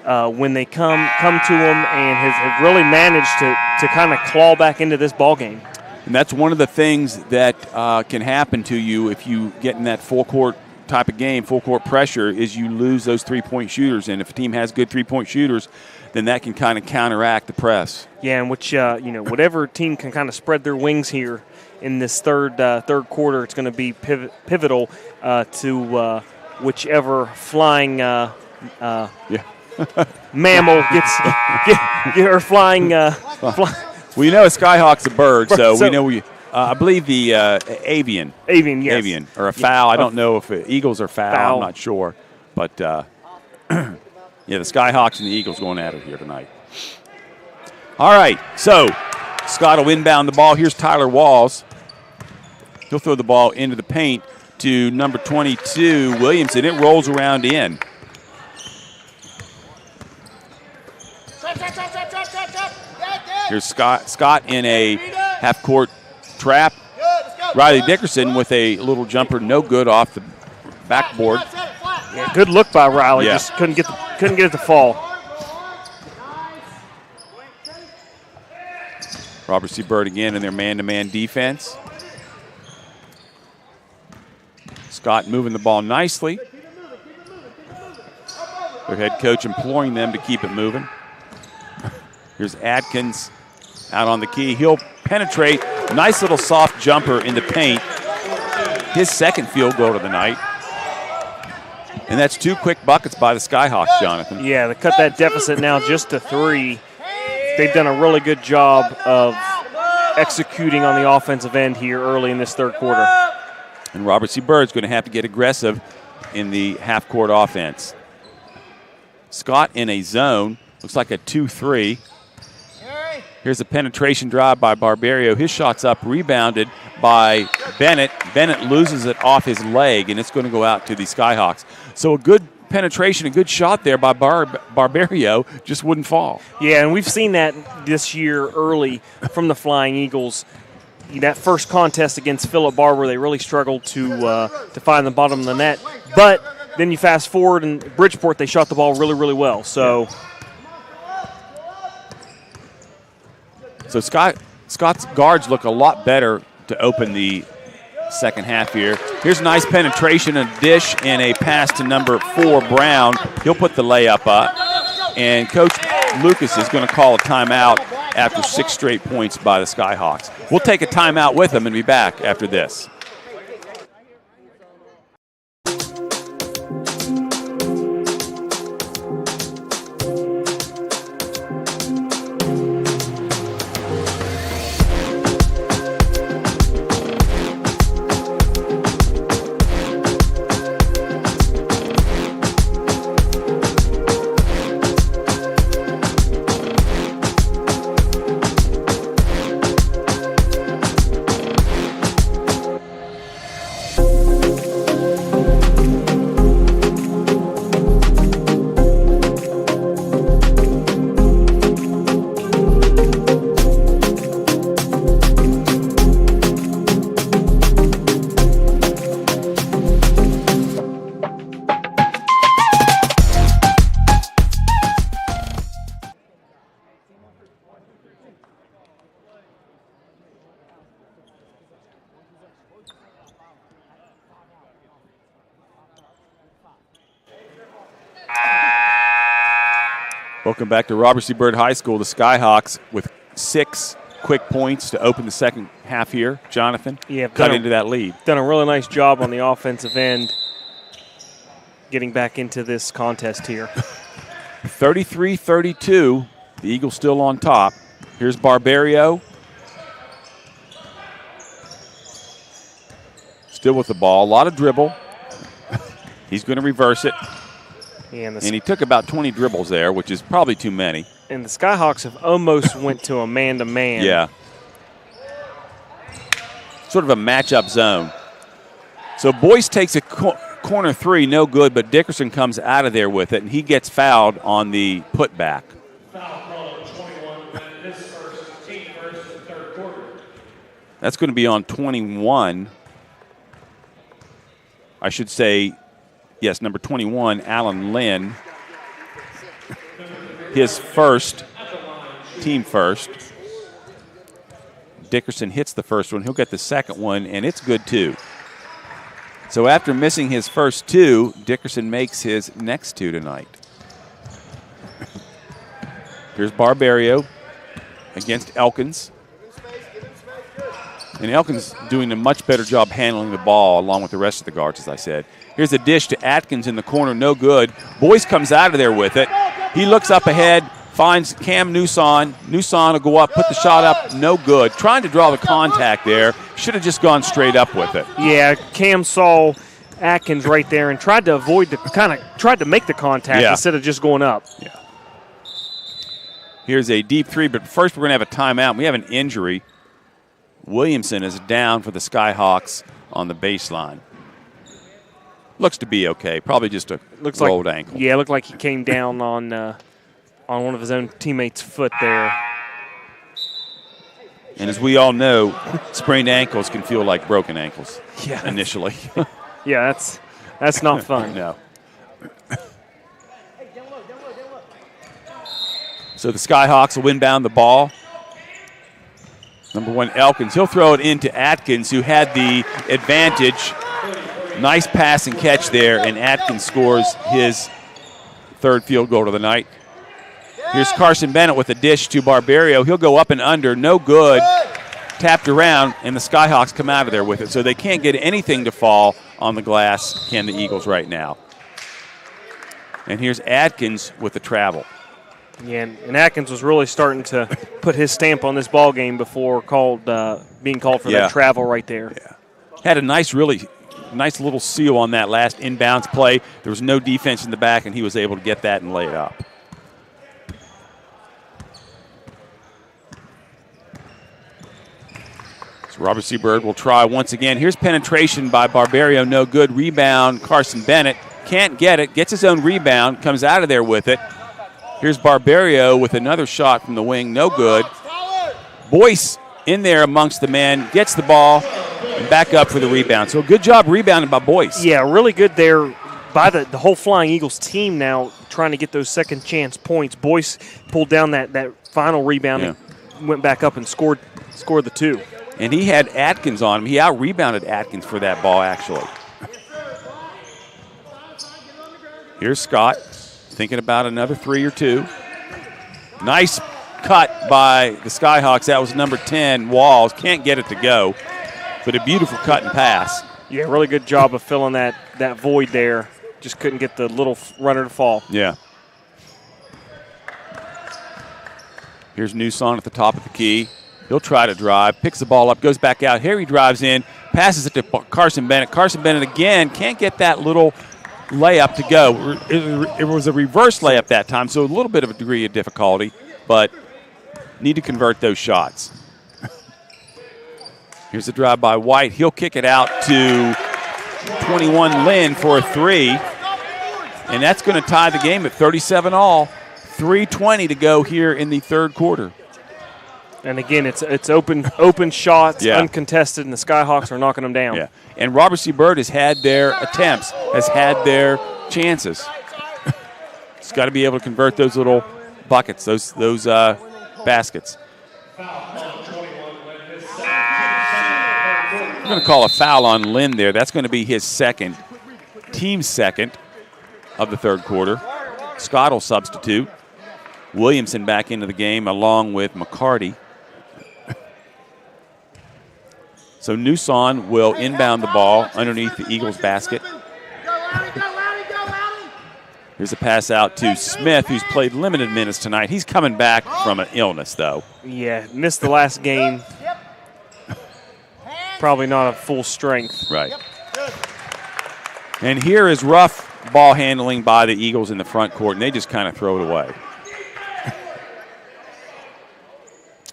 when they come to them, and have really managed to kind of claw back into this ball game. And that's one of the things that can happen to you if you get in that full court type of game, full court pressure, is you lose those 3-point shooters. And if a team has good 3-point shooters, then that can kind of counteract the press. Yeah, and which whatever team can kind of spread their wings here in this third quarter, it's going to be pivotal to whichever flying mammal gets or flying. Well, you know, a Skyhawk's a bird, so we know we. I believe the avian. Avian, yes. Avian, or a fowl. I don't know if eagles are fowl. I'm not sure. But, yeah, the Skyhawks and the Eagles going at it here tonight. All right, so Scott will inbound the ball. Here's Tyler Walls. He'll throw the ball into the paint to number 22, Williamson. It rolls around in. Here's Scott in a half-court trap. Riley Dickerson with a little jumper, no good off the backboard. Yeah, good look by Riley. Yeah. Just couldn't get it to fall. Robert C. Byrd again in their man-to-man defense. Scott moving the ball nicely. Their head coach imploring them to keep it moving. Here's Atkins out on the key. He'll penetrate. Nice little soft jumper in the paint. His second field goal of the night. And that's 2 quick buckets by the Skyhawks, Jonathan. Yeah, they cut that deficit now just to 3. They've done a really good job of executing on the offensive end here early in this third quarter. And Robert C. Byrd's going to have to get aggressive in the half-court offense. Scott in a zone. Looks like a 2-3. Here's a penetration drive by Barberio. His shot's up, rebounded by Bennett. Bennett loses it off his leg, and it's going to go out to the Skyhawks. So a good penetration, a good shot there by Barberio, just wouldn't fall. Yeah, and we've seen that this year early from the Flying Eagles. that first contest against Philip Barber, they really struggled to find the bottom of the net. But then you fast forward, and Bridgeport, they shot the ball really, really well. So Scott's guards look a lot better to open the second half here. Here's a nice penetration, a dish, and a pass to number 4, Brown. He'll put the layup up. And Coach Lucas is going to call a timeout after 6 straight points by the Skyhawks. We'll take a timeout with them and be back after this. Welcome back to Robert C. Byrd High School. The Skyhawks with 6 quick points to open the second half here. Jonathan, cut into that lead. Done a really nice job on the offensive end getting back into this contest here. 33-32. The Eagles still on top. Here's Barbario. Still with the ball. A lot of dribble. He's going to reverse it. And he took about 20 dribbles there, which is probably too many. And the Skyhawks have almost went to a man-to-man. Yeah. Sort of a matchup zone. So Boyce takes a corner 3, no good, but Dickerson comes out of there with it, and he gets fouled on the putback. That's going to be on 21. I should say, yes, number 21, Alan Lynn. His first, team first. Dickerson hits the first one. He'll get the second one, and it's good too. So after missing his first 2, Dickerson makes his next 2 tonight. Here's Barbario against Elkins. And Elkins doing a much better job handling the ball along with the rest of the guards, as I said. Here's a dish to Atkins in the corner, no good. Boyce comes out of there with it. He looks up ahead, finds Cam Newson. Newson will go up, put the shot up, no good. Trying to draw the contact there. Should have just gone straight up with it. Yeah, Cam saw Atkins right there and tried to avoid tried to make the contact instead of just going up. Yeah. Here's a deep 3, but first we're going to have a timeout. We have an injury. Williamson is down for the Skyhawks on the baseline. Looks to be okay. Probably just a rolled ankle. Yeah, it looked like he came down on one of his own teammates' foot there. And as we all know, sprained ankles can feel like broken ankles initially. Yeah, that's not fun. No. So the Skyhawks will inbound the ball. Number 1, Elkins. He'll throw it into Atkins, who had the advantage. Nice pass and catch there, and Atkins scores his 3rd field goal of the night. Here's Carson Bennett with a dish to Barbario. He'll go up and under, no good. Tapped around, and the Skyhawks come out of there with it. So they can't get anything to fall on the glass, can the Eagles right now. And here's Atkins with the travel. Yeah, and Atkins was really starting to put his stamp on this ball game before being called for that travel right there. Yeah. Had a nice little seal on that last inbounds play. There was no defense in the back, and he was able to get that and lay it up. So Robert C. Byrd will try once again. Here's penetration by Barbario, no good. Rebound, Carson Bennett. Can't get it, gets his own rebound, comes out of there with it. Here's Barbario with another shot from the wing, no good. Boyce in there amongst the men, gets the ball, and back up for the rebound. So good job rebounding by Boyce. Yeah, really good there by the whole Flying Eagles team now trying to get those second chance points. Boyce pulled down that final rebound and went back up and scored the 2. And he had Atkins on him. He out-rebounded Atkins for that ball, actually. Here's Scott thinking about another 3 or 2. Nice cut by the Skyhawks. That was number 10, Walls. Can't get it to go, but a beautiful cut and pass. Yeah, really good job of filling that void there. Just couldn't get the little runner to fall. Yeah. Here's Newson at the top of the key. He'll try to drive, picks the ball up, goes back out. Here he drives in, passes it to Carson Bennett. Carson Bennett again can't get that little layup to go. It was a reverse layup that time, so a little bit of a degree of difficulty, but need to convert those shots. Here's a drive by White. He'll kick it out to 21 Lynn for a 3, and that's going to tie the game at 37 all. 3:20 to go here in the third quarter. And again, it's open shots, uncontested, and the Skyhawks are knocking them down. Yeah, and Robert C. Byrd has had their attempts, has had their chances. He's got to be able to convert those little buckets, those baskets. I'm going to call a foul on Lynn there. That's going to be his second, team second of the third quarter. Scott will substitute. Williamson back into the game along with McCarty. So Newson will inbound the ball underneath the Eagles basket. Here's a pass out to Smith, who's played limited minutes tonight. He's coming back from an illness, though. Yeah, missed the last game. Probably not a full strength. Right. And here is rough ball handling by the Eagles in the front court, and they just kind of throw it away.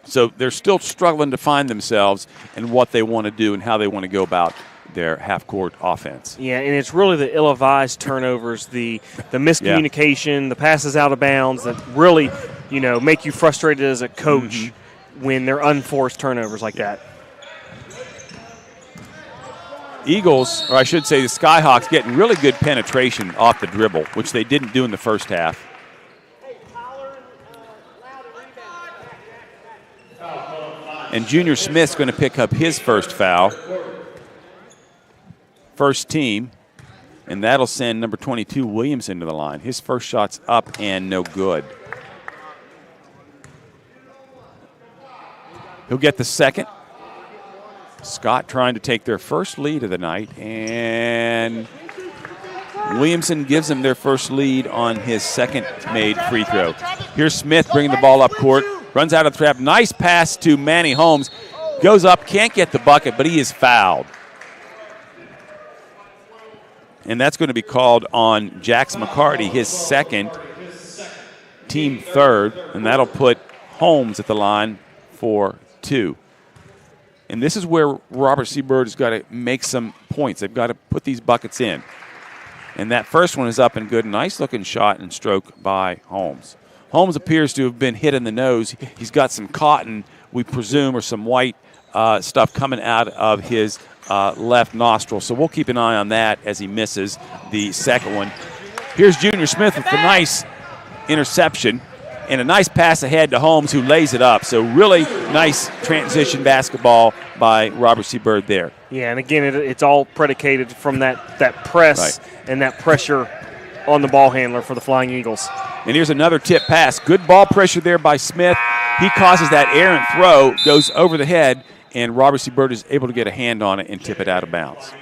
So they're still struggling to find themselves and what they want to do and how they want to go about their half-court offense. Yeah, and it's really the ill-advised turnovers, the miscommunication, the passes out of bounds that really, make you frustrated as a coach when they're unforced turnovers like that. Eagles, or I should say the Skyhawks, getting really good penetration off the dribble, which they didn't do in the first half. And Junior Smith's going to pick up his first foul. First team. And that'll send number 22, Williamson, to the line. His first shot's up and no good. He'll get the second. Scott trying to take their first lead of the night. And Williamson gives them their first lead on his second made free throw. Here's Smith bringing the ball up court. Runs out of the trap. Nice pass to Manny Holmes. Goes up, can't get the bucket, but he is fouled. And that's going to be called on Jax McCarty, his second, team third, and that'll put Holmes at the line for 2. And this is where Robert C. Byrd has got to make some points. They've got to put these buckets in. And that first one is up and good. Nice-looking shot and stroke by Holmes. Holmes appears to have been hit in the nose. He's got some cotton, we presume, or some white stuff coming out of his left nostril. So we'll keep an eye on that as he misses the second one. Here's Junior Smith with a nice interception and a nice pass ahead to Holmes, who lays it up. So really nice transition basketball by Robert C. Byrd there. Yeah, and again, it's all predicated from that press and that pressure on the ball handler for the Flying Eagles. And here's another tip pass. Good ball pressure there by Smith. He causes that errant throw, goes over the head, and Robert C. Byrd is able to get a hand on it and tip it out of bounds.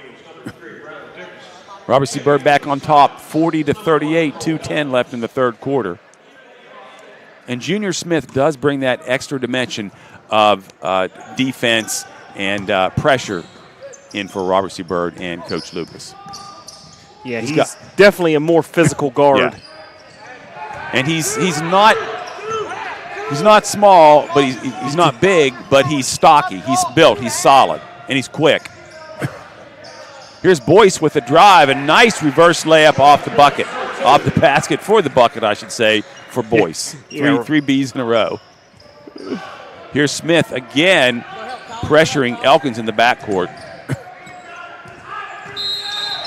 Robert C. Byrd back on top, 40-38, 2:10 left in the third quarter. And Junior Smith does bring that extra dimension of defense and pressure in for Robert C. Byrd and Coach Lucas. Yeah, he's definitely a more physical guard. Yeah. And he's not small, but he's not big, but he's stocky. He's built. He's solid, and he's quick. Here's Boyce with a drive, a nice reverse layup off the basket for the bucket, I should say, for Boyce. Three Bs in a row. Here's Smith again, pressuring Elkins in the backcourt.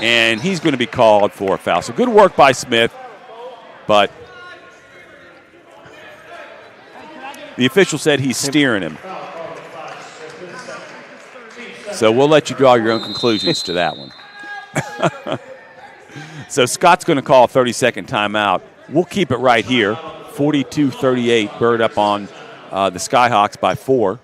And he's going to be called for a foul. So good work by Smith, but the official said he's steering him. So we'll let you draw your own conclusions to that one. So Scott's going to call a 30-second timeout. We'll keep it right here. 42-38, Bird up on the Skyhawks by 4.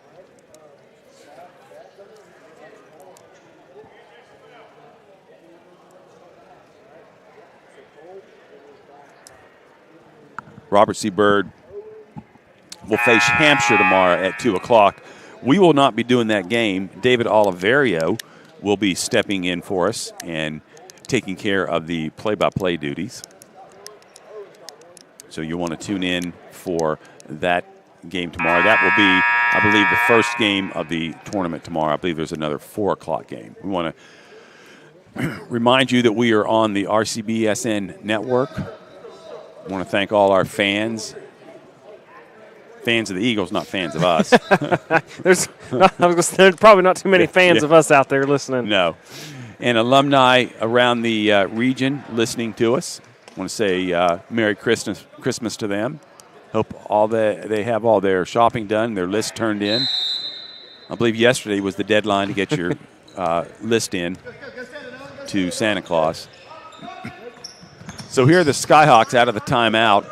Robert C. Bird will face Hampshire tomorrow at 2 o'clock. We will not be doing that game. David Oliverio will be stepping in for us and taking care of the play-by-play duties. So you want to tune in for that game tomorrow. That will be, I believe, the first game of the tournament tomorrow. I believe there's another 4 o'clock game. We want to remind you that we are on the RCBSN network. I want to thank all our fans of the Eagles, not fans of us. There's probably not too many fans of us out there listening. No. And alumni around the region listening to us. I want to say Merry Christmas to them. Hope they have all their shopping done, their list turned in. I believe yesterday was the deadline to get your list in to Santa Claus. So here are the Skyhawks out of the timeout.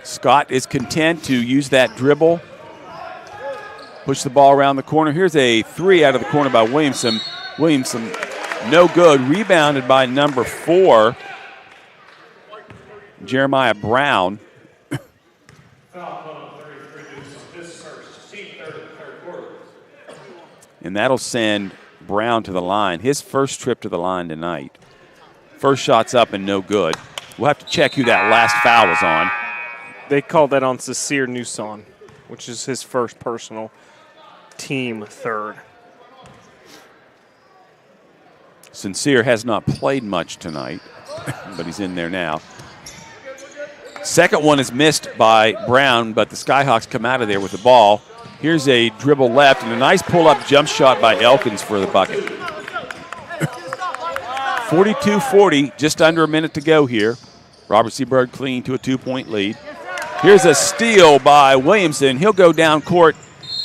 Scott is content to use that dribble, push the ball around the corner. Here's a 3 out of the corner by Williamson. Williamson, no good. Rebounded by number 4, Jeremiah Brown. And that'll send Brown to the line. His first trip to the line tonight. First shot's up and no good. We'll have to check who that last foul was on. They called that on Sincere Newson, which is his first personal, team third. Sincere has not played much tonight, but he's in there now. Second one is missed by Brown, but the Skyhawks come out of there with the ball. Here's a dribble left and a nice pull-up jump shot by Elkins for the bucket. 42-40, just under a minute to go here. Robert C. Bird clinging to a 2-point lead. Here's a steal by Williamson. He'll go down court,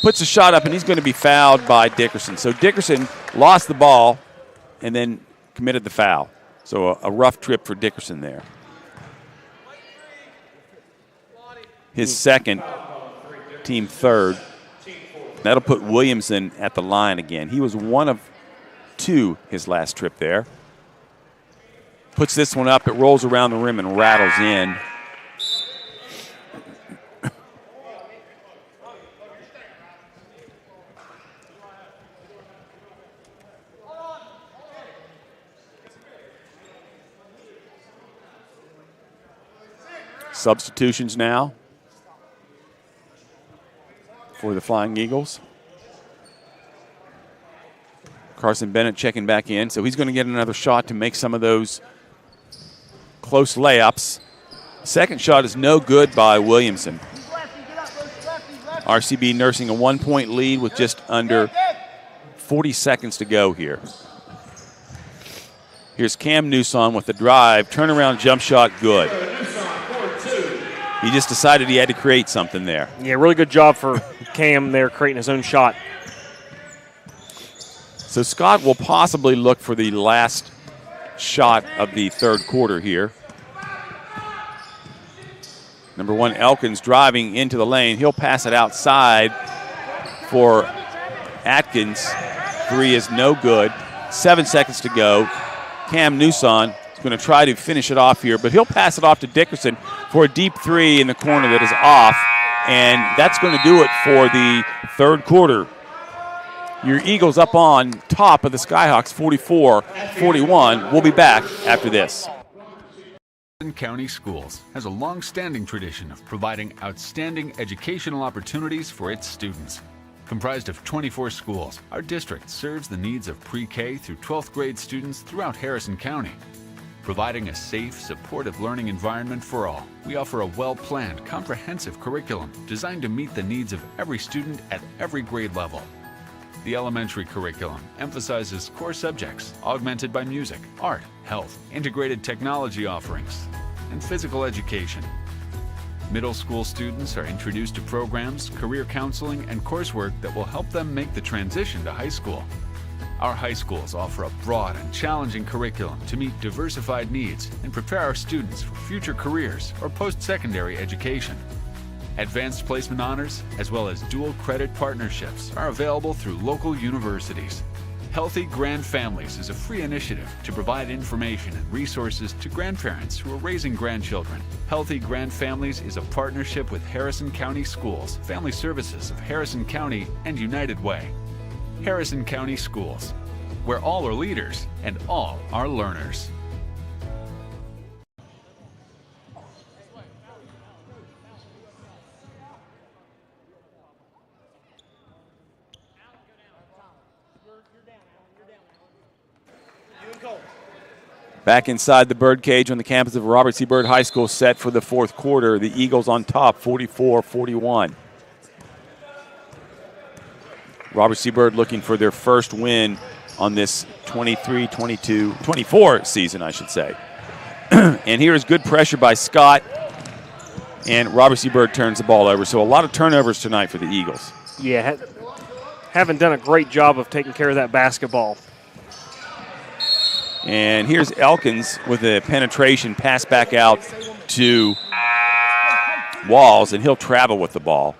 puts a shot up, and he's going to be fouled by Dickerson. So Dickerson lost the ball and then committed the foul. So a rough trip for Dickerson there. His second, team third. That'll put Williamson at the line again. He was 1 of 2 his last trip there. Puts this one up, it rolls around the rim and rattles in. Substitutions now for the Flying Eagles. Carson Bennett checking back in, so he's going to get another shot to make some of those close layups. Second shot is no good by Williamson. RCB nursing a 1-point lead with just under 40 seconds to go here. Here's Cam Newson with the drive, turnaround jump shot, good. He just decided he had to create something there. Yeah, really good job for Cam there creating his own shot. So Scott will possibly look for the last shot of the third quarter here. Number 1, Elkins driving into the lane. He'll pass it outside for Atkins. 3 is no good. 7 seconds to go. Cam Newson is going to try to finish it off here, but he'll pass it off to Dickerson for a deep 3 in the corner that is off, and that's going to do it for the third quarter. Your Eagles up on top of the Skyhawks, 44-41. We'll be back after this. County Schools has a long-standing tradition of providing outstanding educational opportunities for its students. Comprised of 24 schools, our district serves the needs of pre-K through 12th grade students throughout Harrison County. Providing a safe, supportive learning environment for all, we offer a well-planned, comprehensive curriculum designed to meet the needs of every student at every grade level. The elementary curriculum emphasizes core subjects augmented by music, art, health, integrated technology offerings, and physical education. Middle school students are introduced to programs, career counseling, and coursework that will help them make the transition to high school. Our high schools offer a broad and challenging curriculum to meet diversified needs and prepare our students for future careers or post-secondary education. Advanced placement honors, as well as dual credit partnerships, are available through local universities. Healthy Grand Families is a free initiative to provide information and resources to grandparents who are raising grandchildren. Healthy Grand Families is a partnership with Harrison County Schools, Family Services of Harrison County, and United Way. Harrison County Schools, where all are leaders and all are learners. Back inside the birdcage on the campus of Robert C. Byrd High School, set for the fourth quarter. The Eagles on top, 44-41. Robert C. Byrd looking for their first win on this 24 season, I should say. And here is good pressure by Scott, and Robert C. Byrd turns the ball over. So a lot of turnovers tonight for the Eagles. Yeah, haven't done a great job of taking care of that basketball. And here's Elkins with a penetration pass back out to Walls, and he'll travel with the ball.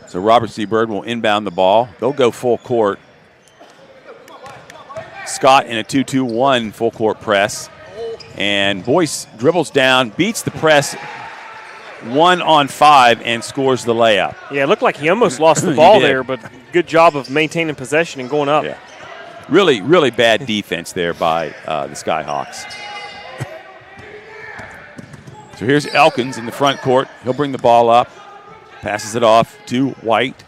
So Robert C. Byrd will inbound the ball. They'll go full court. Scott in a 2-2-1 full court press. And Boyce dribbles down, beats the press 1-on-5, and scores the layup. Yeah, it looked like he almost lost the ball there, but good job of maintaining possession and going up. Yeah. Really, really bad defense there by the Skyhawks. So here's Elkins in the front court. He'll bring the ball up, passes it off to White.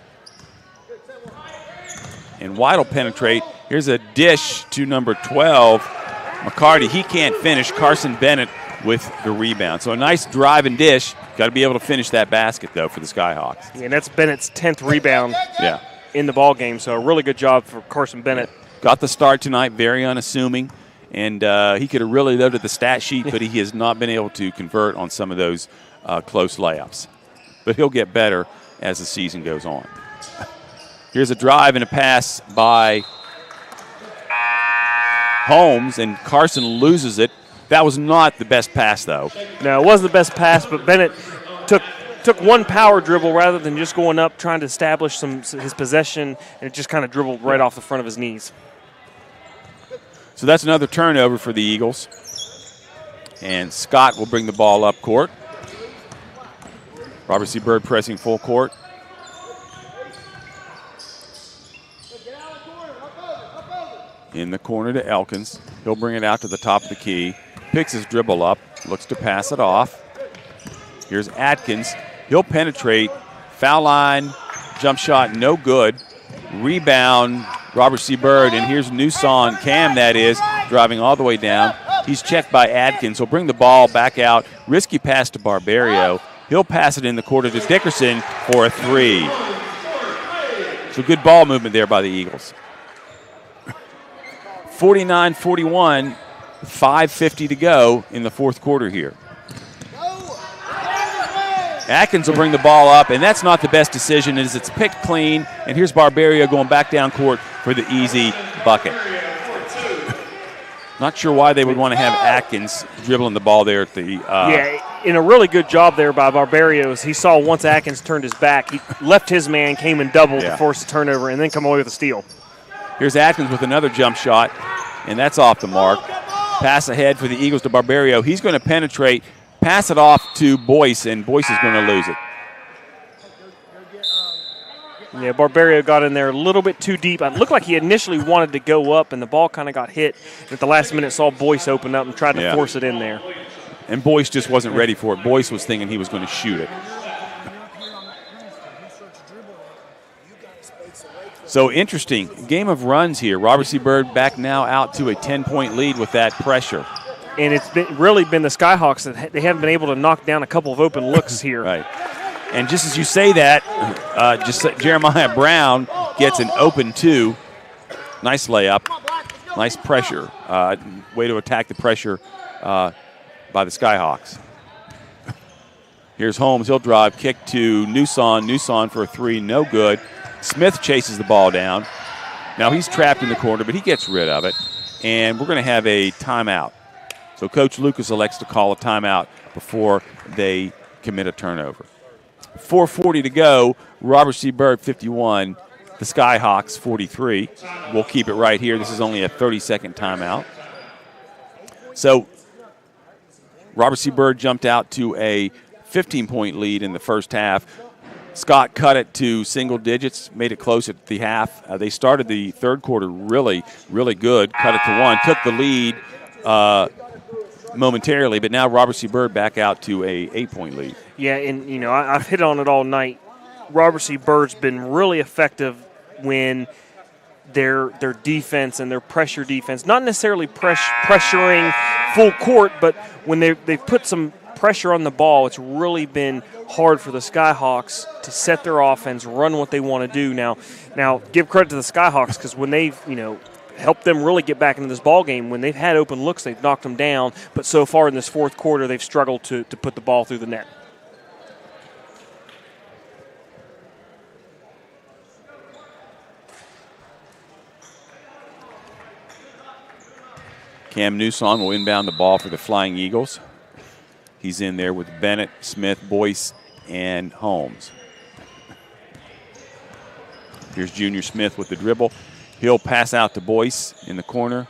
And White will penetrate. Here's a dish to number 12, McCarty. He can't finish. Carson Bennett with the rebound. So a nice drive and dish. Got to be able to finish that basket, though, for the Skyhawks. Yeah, and that's Bennett's 10th rebound yeah. in the ball game. So a really good job for Carson Bennett. Got the start tonight, very unassuming. And he could have really loaded the stat sheet, but he has not been able to convert on some of those close layups. But he'll get better as the season goes on. Here's a drive and a pass by Holmes, and Carson loses it. That was not the best pass, though. No, it wasn't the best pass, but Bennett took one power dribble rather than just going up trying to establish his possession, and it just kind of dribbled right off the front of his knees. So that's another turnover for the Eagles. And Scott will bring the ball up court. Robert C. Byrd pressing full court. In the corner to Elkins. He'll bring it out to the top of the key. Picks his dribble up. Looks to pass it off. Here's Atkins. He'll penetrate. Foul line. Jump shot no good. Rebound. Robert C. Byrd. And here's Newson. Cam, that is, driving all the way down. He's checked by Atkins. He'll bring the ball back out. Risky pass to Barbario. He'll pass it in the quarter to Dickerson for a three. So good ball movement there by the Eagles. 49-41, 5:50 to go in the fourth quarter here. Atkins will bring the ball up, and that's not the best decision as it's picked clean. And here's Barbario going back down court for the easy bucket. Not sure why they would want to have Atkins dribbling the ball there at the yeah, in a really good job there by Barbario. As he saw once Atkins turned his back, he left his man, came and doubled to force a turnover, and then come away with a steal. Here's Atkins with another jump shot, and that's off the mark. Pass ahead for the Eagles to Barbario. He's going to penetrate, pass it off to Boyce, and Boyce is going to lose it. Yeah, Barbario got in there a little bit too deep. It looked like he initially wanted to go up, and the ball kind of got hit. At the last minute, saw Boyce open up and tried to force it in there. And Boyce just wasn't ready for it. Boyce was thinking he was going to shoot it. So interesting game of runs here. Robert C. Byrd back now out to a 10-point lead with that pressure. And it's really been the Skyhawks that they haven't been able to knock down a couple of open looks here. Right. And just as you say that, Jeremiah Brown gets an open 2. Nice layup. Nice pressure. Way to attack the pressure by the Skyhawks. Here's Holmes. He'll drive. Kick to Newson. Newson for a 3. No good. Smith chases the ball down. Now he's trapped in the corner, but he gets rid of it. And we're going to have a timeout. So Coach Lucas elects to call a timeout before they commit a turnover. 4:40 to go. Robert C. Byrd 51. The Skyhawks 43. We'll keep it right here. This is only a 30-second timeout. So Robert C. Byrd jumped out to a 15-point lead in the first half. Scott cut it to single digits, made it close at the half. They started the third quarter really, really good, cut it to 1, took the lead momentarily, but now Robert C. Byrd back out to a 8-point lead. Yeah, and, I've hit on it all night. Robert C. Byrd's been really effective when their defense and their pressure defense, not necessarily pressuring full court, but when they've put some pressure on the ball, it's really been hard for the Skyhawks to set their offense, run what they want to do. Now give credit to the Skyhawks because when they've, helped them really get back into this ball game, when they've had open looks, they've knocked them down. But so far in this fourth quarter, they've struggled to put the ball through the net. Cam Newson will inbound the ball for the Flying Eagles. He's in there with Bennett, Smith, Boyce, and Holmes. Here's Junior Smith with the dribble. He'll pass out to Boyce in the corner.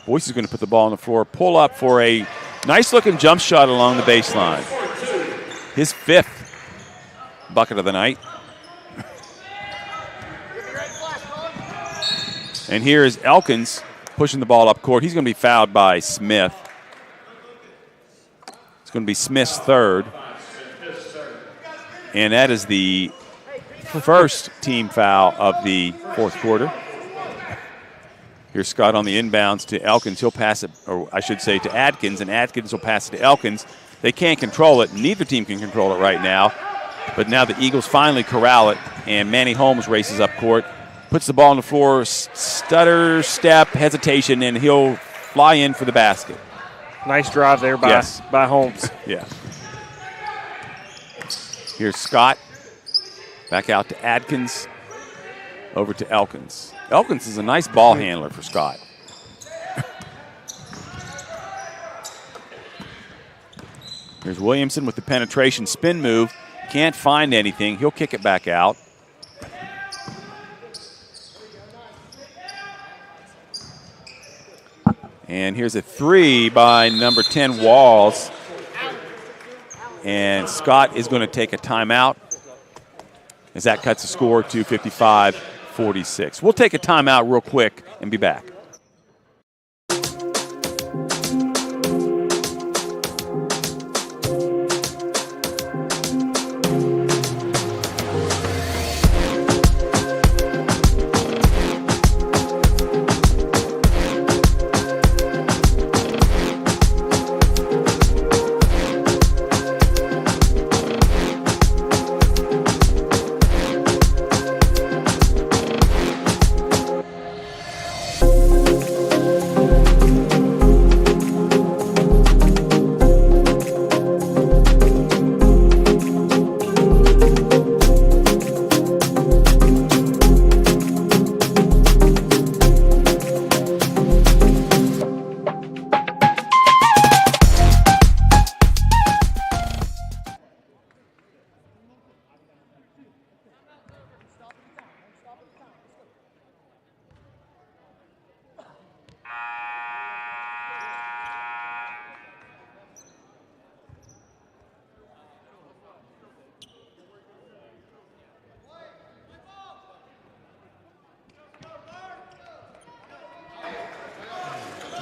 Boyce is going to put the ball on the floor, pull up for a nice-looking jump shot along the baseline. His 5th bucket of the night. And here is Elkins pushing the ball up court. He's going to be fouled by Smith. It's going to be Smith's 3rd. And that is the first team foul of the fourth quarter. Here's Scott on the inbounds to Elkins. He'll pass it, or I should say to Adkins, and Adkins will pass it to Elkins. They can't control it. Neither team can control it right now. But now the Eagles finally corral it, and Manny Holmes races up court, puts the ball on the floor, stutter, step, hesitation, and he'll fly in for the basket. Nice drive there by Holmes. Yeah. Here's Scott. Back out to Adkins. Over to Elkins. Elkins is a nice ball handler for Scott. Here's Williamson with the penetration spin move. Can't find anything. He'll kick it back out. And here's a 3 by number 10, Walls. And Scott is going to take a timeout as that cuts the score to 55-46. We'll take a timeout real quick and be back.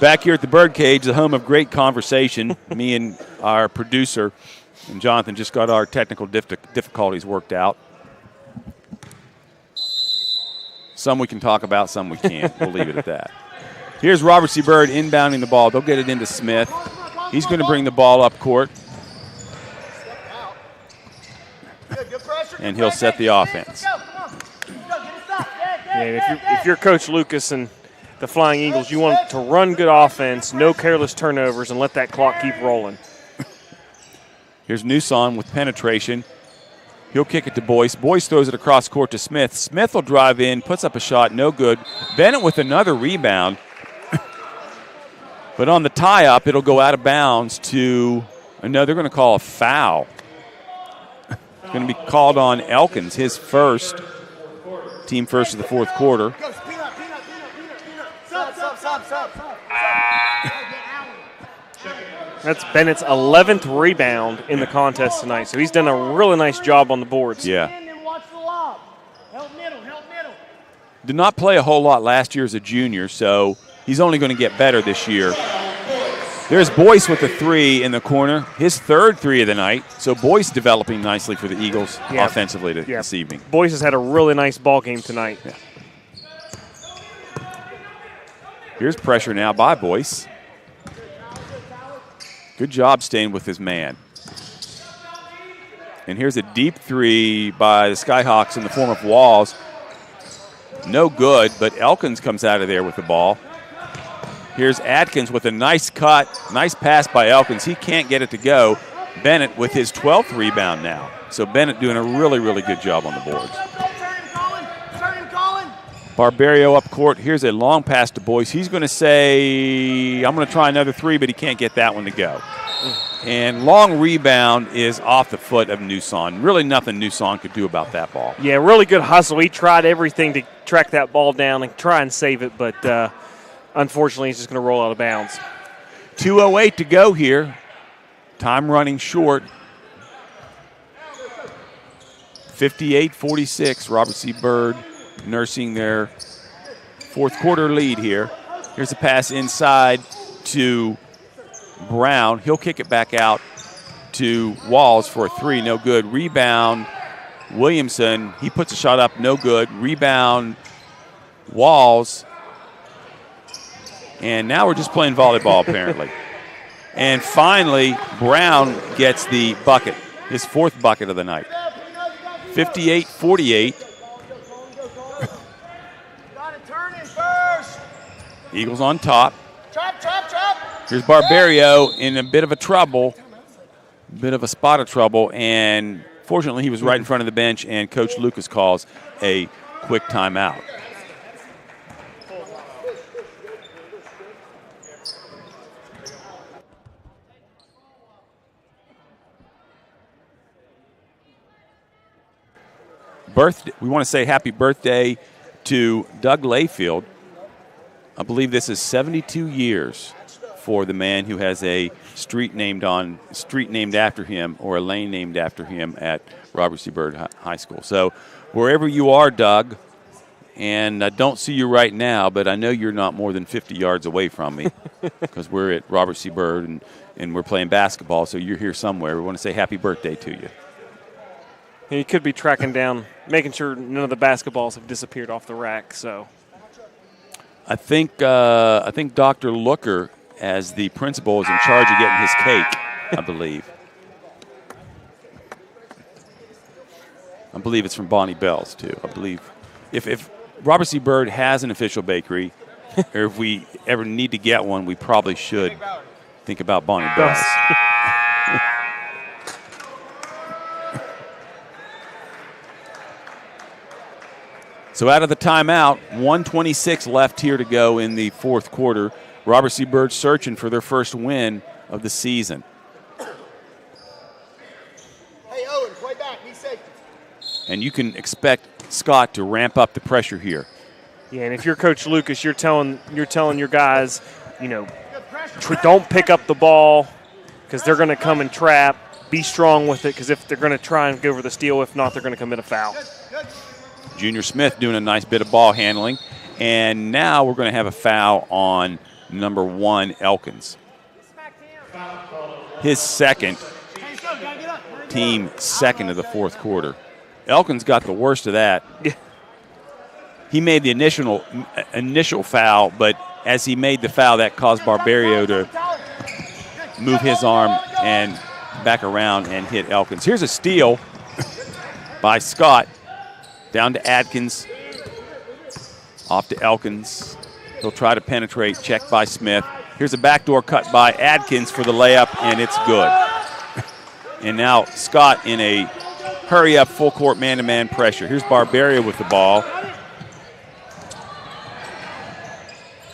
Back here at the Birdcage, the home of great conversation. Me and our producer and Jonathan just got our technical difficulties worked out. Some we can talk about, some we can't. We'll leave it at that. Here's Robert C. Byrd inbounding the ball. They'll get it into Smith. He's going to bring the ball up court. And he'll set the offense. Yeah, if you're Coach Lucas and the Flying Eagles, you want to run good offense, no careless turnovers, and let that clock keep rolling. Here's Newson with penetration. He'll kick it to Boyce. Boyce throws it across court to Smith. Smith will drive in, puts up a shot, no good. Bennett with another rebound. But on the tie-up, it'll go out of bounds to, no, they're going to call a foul. It's going to be called on Elkins, his first, team first of the fourth quarter. That's Bennett's 11th rebound in the contest tonight, so he's done a really nice job on the boards. Yeah. Did not play a whole lot last year as a junior, so he's only going to get better this year. There's Boyce with a three in the corner, his third three of the night. So Boyce developing nicely for the Eagles offensively this evening. Boyce has had a really nice ball game tonight. Yeah. Here's pressure now by Boyce. Good job staying with his man. And here's a deep three by the Skyhawks in the form of Walls. No good, but Elkins comes out of there with the ball. Here's Atkins with a nice cut, nice pass by Elkins. He can't get it to go. Bennett with his 12th rebound now. So Bennett doing a really, really good job on the boards. Barbario up court. Here's a long pass to Boyce. He's going to say, I'm going to try another three, but he can't get that one to go. And long rebound is off the foot of Newson. Really nothing Newson could do about that ball. Yeah, really good hustle. He tried everything to track that ball down and try and save it, but unfortunately he's just going to roll out of bounds. 2:08 to go here. Time running short. 58-46, Robert C. Byrd nursing their fourth quarter lead here. Here's a pass inside to Brown. He'll kick it back out to Walls for a three, no good. Rebound, Williamson. He puts a shot up, no good. Rebound, Walls. And now we're just playing volleyball, apparently. And finally, Brown gets the bucket, his fourth bucket of the night. 58-48. Eagles on top. Here's Barbario in a bit of a spot of trouble, and fortunately he was right in front of the bench, and Coach Lucas calls a quick timeout. We want to say happy birthday to Doug Layfield. I believe this is 72 years for the man who has a street named after him or a lane named after him at Robert C. Byrd High School. So wherever you are, Doug, and I don't see you right now, but I know you're not more than 50 yards away from me because we're at Robert C. Byrd and we're playing basketball, so you're here somewhere. We want to say happy birthday to you. He could be tracking down, making sure none of the basketballs have disappeared off the rack. So, I think Dr. Looker, as the principal, is in charge of getting his cake. I believe. I believe it's from Bonnie Bell's too. I believe if Robert C. Byrd has an official bakery, or if we ever need to get one, we probably should think about Bonnie Bell's. So out of the timeout, 1:26 left here to go in the fourth quarter. Robert C. Byrd searching for their first win of the season. Hey, Owen, play back. Be safe. And you can expect Scott to ramp up the pressure here. Yeah, and if you're Coach Lucas, you're telling your guys, don't pick up the ball because they're going to come and trap. Be strong with it because if they're going to try and go for the steal, if not, they're going to commit a foul. Junior Smith doing a nice bit of ball handling. And now we're going to have a foul on number 1, Elkins. His second, team second of the fourth quarter. Elkins got the worst of that. he made the initial foul, but as he made the foul, that caused Barberio to move his arm and back around and hit Elkins. Here's a steal by Scott. Down to Adkins. Off to Elkins. He'll try to penetrate. Checked by Smith. Here's a backdoor cut by Adkins for the layup, and it's good. And now Scott in a hurry-up full-court man-to-man pressure. Here's Barberio with the ball.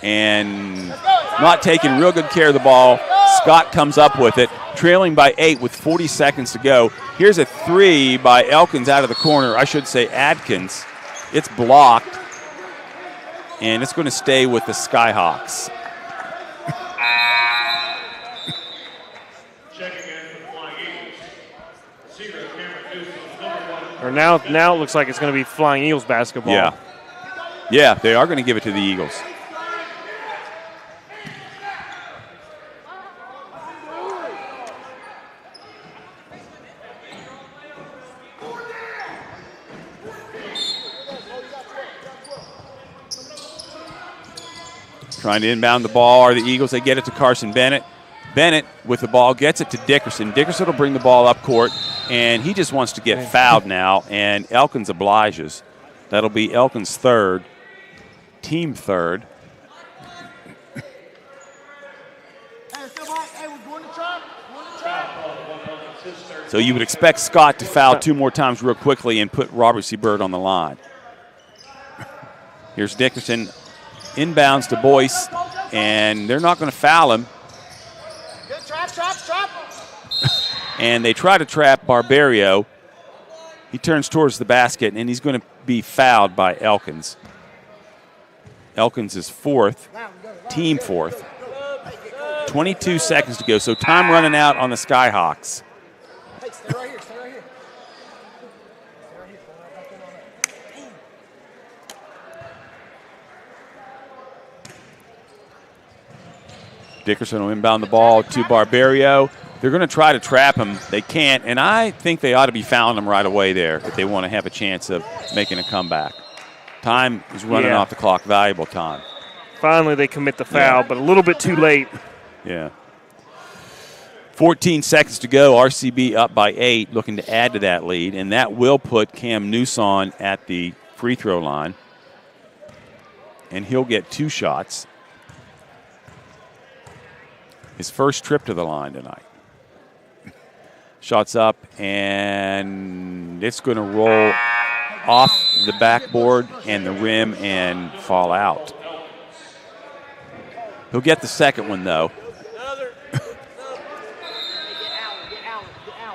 And not taking real good care of the ball. Scott comes up with it, trailing by 8 with 40 seconds to go. Here's a three by Elkins out of the corner. I should say Adkins. It's blocked, and it's going to stay with the Skyhawks. Or now it looks like it's going to be Flying Eagles basketball. Yeah, they are going to give it to the Eagles. Trying to inbound the ball are the Eagles. They get it to Carson Bennett. Bennett with the ball gets it to Dickerson. Dickerson will bring the ball up court, and he just wants to get fouled now, and Elkins obliges. That'll be Elkins' third, team third. So you would expect Scott to foul 2 more times real quickly and put Robert C. Byrd on the line. Here's Dickerson. Inbounds to Boyce, and they're not going to foul him. Trap. And they try to trap Barberio. He turns towards the basket, and he's going to be fouled by Elkins. Elkins is fourth, team fourth. 22 seconds to go, so time running out on the Skyhawks. Hey, stay right here. Dickerson will inbound the ball to Barberio. They're going to try to trap him. They can't, and I think they ought to be fouling him right away there if they want to have a chance of making a comeback. Time is running off the clock, valuable time. Finally, they commit the foul, but a little bit too late. Yeah. 14 seconds to go. RCB up by 8, looking to add to that lead, and that will put Cam Newson at the free throw line, and he'll get 2 shots. His first trip to the line tonight. Shots up, and it's going to roll off the backboard and the rim and fall out. He'll get the second one, though. Get Allen.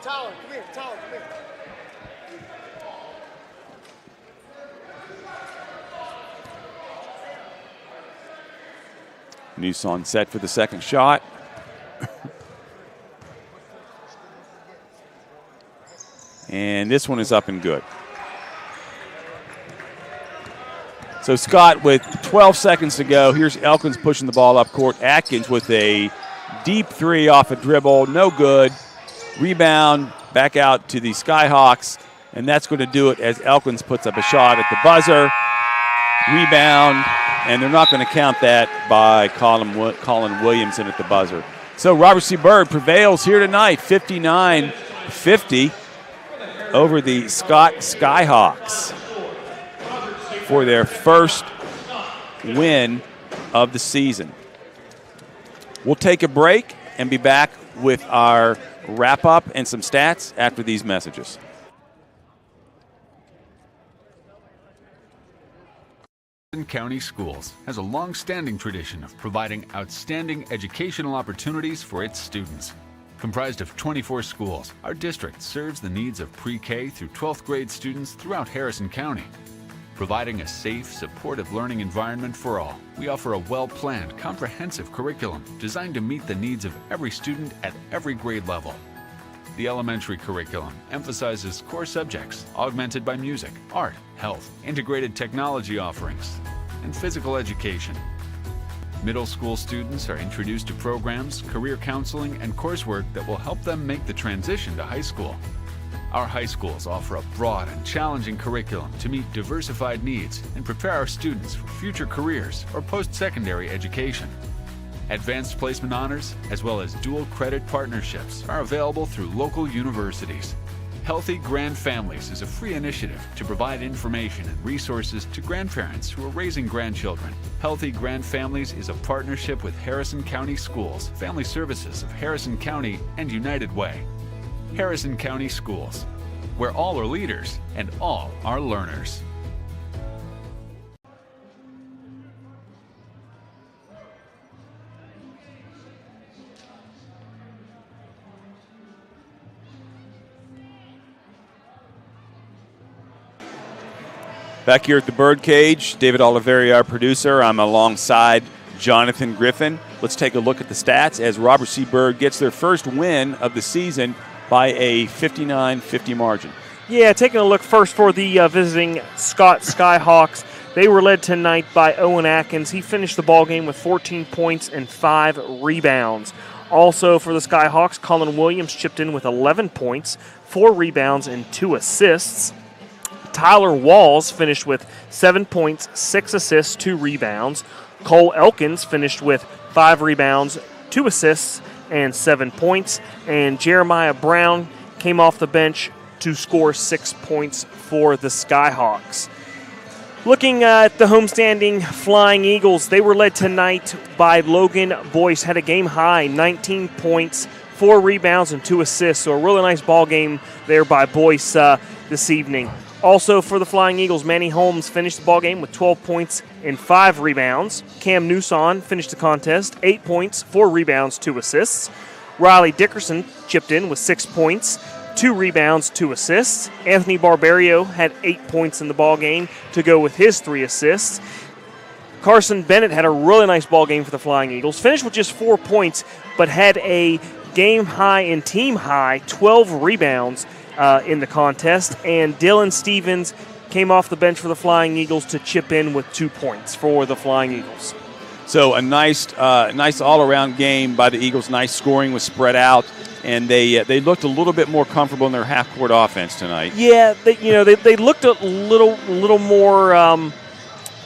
Tyler, come here. Newson set for the second shot. And this one is up and good. So Scott with 12 seconds to go. Here's Elkins pushing the ball up court. Atkins with a deep three off a dribble. No good. Rebound back out to the Skyhawks. And that's going to do it as Elkins puts up a shot at the buzzer. Rebound. And they're not going to count that by Colin Williamson at the buzzer. So Robert C. Byrd prevails here tonight, 59-50 over the Scott Skyhawks for their first win of the season. We'll take a break and be back with our wrap-up and some stats after these messages. County Schools has a long-standing tradition of providing outstanding educational opportunities for its students. Comprised of 24 schools, our district serves the needs of pre-K through 12th grade students throughout Harrison County. Providing a safe, supportive learning environment for all, we offer a well-planned, comprehensive curriculum designed to meet the needs of every student at every grade level. The elementary curriculum emphasizes core subjects augmented by music, art, health, integrated technology offerings, and physical education. Middle school students are introduced to programs, career counseling, and coursework that will help them make the transition to high school. Our high schools offer a broad and challenging curriculum to meet diversified needs and prepare our students for future careers or post-secondary education. Advanced placement honors, as well as dual credit partnerships, are available through local universities. Healthy Grand Families is a free initiative to provide information and resources to grandparents who are raising grandchildren. Healthy Grand Families is a partnership with Harrison County Schools, Family Services of Harrison County, and United Way. Harrison County Schools, where all are leaders and all are learners. Back here at the Birdcage, David Oliveria, our producer. I'm alongside Jonathan Griffin. Let's take a look at the stats as Robert C. Byrd gets their first win of the season by a 59-50 margin. Yeah, taking a look first for the visiting Scott Skyhawks. They were led tonight by Owen Atkins. He finished the ballgame with 14 points and 5 rebounds. Also for the Skyhawks, Colin Williams chipped in with 11 points, 4 rebounds, and 2 assists. Tyler Walls finished with 7 points, 6 assists, 2 rebounds. Cole Elkins finished with 5 rebounds, 2 assists, and 7 points. And Jeremiah Brown came off the bench to score 6 points for the Skyhawks. Looking at the homestanding Flying Eagles, they were led tonight by Logan Boyce. Had a game high, 19 points, 4 rebounds, and 2 assists. So a really nice ball game there by Boyce this evening. Also for the Flying Eagles, Manny Holmes finished the ballgame with 12 points and 5 rebounds. Cam Newson finished the contest, 8 points, 4 rebounds, 2 assists. Riley Dickerson chipped in with 6 points, 2 rebounds, 2 assists. Anthony Barbario had 8 points in the ballgame to go with his 3 assists. Carson Bennett had a really nice ballgame for the Flying Eagles. Finished with just 4 points, but had a game high and team high 12 rebounds in the contest, and Dylan Stevens came off the bench for the Flying Eagles to chip in with 2 points for the Flying Eagles. So a nice all-around game by the Eagles. Nice scoring was spread out, and they looked a little bit more comfortable in their half-court offense tonight. Yeah, they looked a little more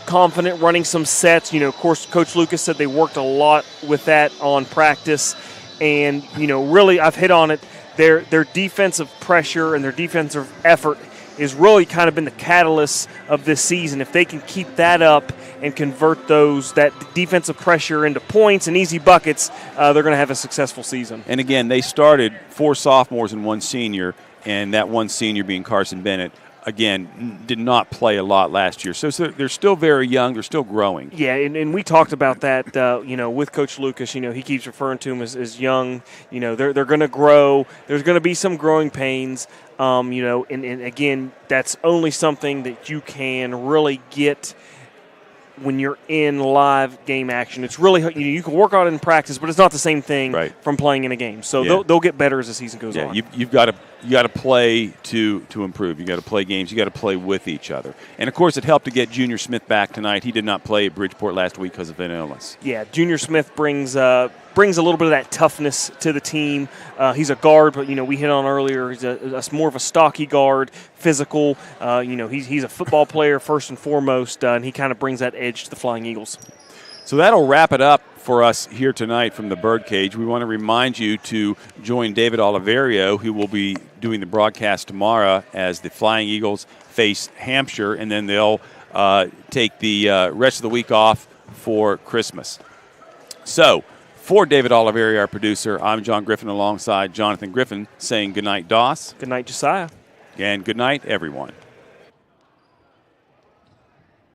confident running some sets. Of course, Coach Lucas said they worked a lot with that on practice, and really I've hit on it. Their defensive pressure and their defensive effort has really kind of been the catalyst of this season. If they can keep that up and convert that defensive pressure into points and easy buckets, they're going to have a successful season. And again, they started 4 sophomores and 1 senior, and that 1 senior being Carson Bennett, again, did not play a lot last year. So they're still very young. They're still growing. Yeah, and we talked about that, with Coach Lucas. He keeps referring to them as young. They're going to grow. There's going to be some growing pains. And again, that's only something that you can really get when you're in live game action. It's really, you can work on it in practice, but it's not the same thing from playing in a game. So they'll get better as the season goes on. You've got to play to improve. You got to play games. You got to play with each other. And of course, it helped to get Junior Smith back tonight. He did not play at Bridgeport last week because of an illness. Yeah, Junior Smith brings a little bit of that toughness to the team. He's a guard, but we hit on earlier. He's a more of a stocky guard, physical. He's a football player first and foremost, and he kind of brings that edge to the Flying Eagles. So that'll wrap it up for us here tonight from the Birdcage. We want to remind you to join David Oliverio, who will be doing the broadcast tomorrow as the Flying Eagles face Hampshire, and then they'll take the rest of the week off for Christmas. So, for David Oliveria, our producer, I'm John Griffin alongside Jonathan Griffin saying goodnight, Doss. Good night, Josiah. And good night, everyone.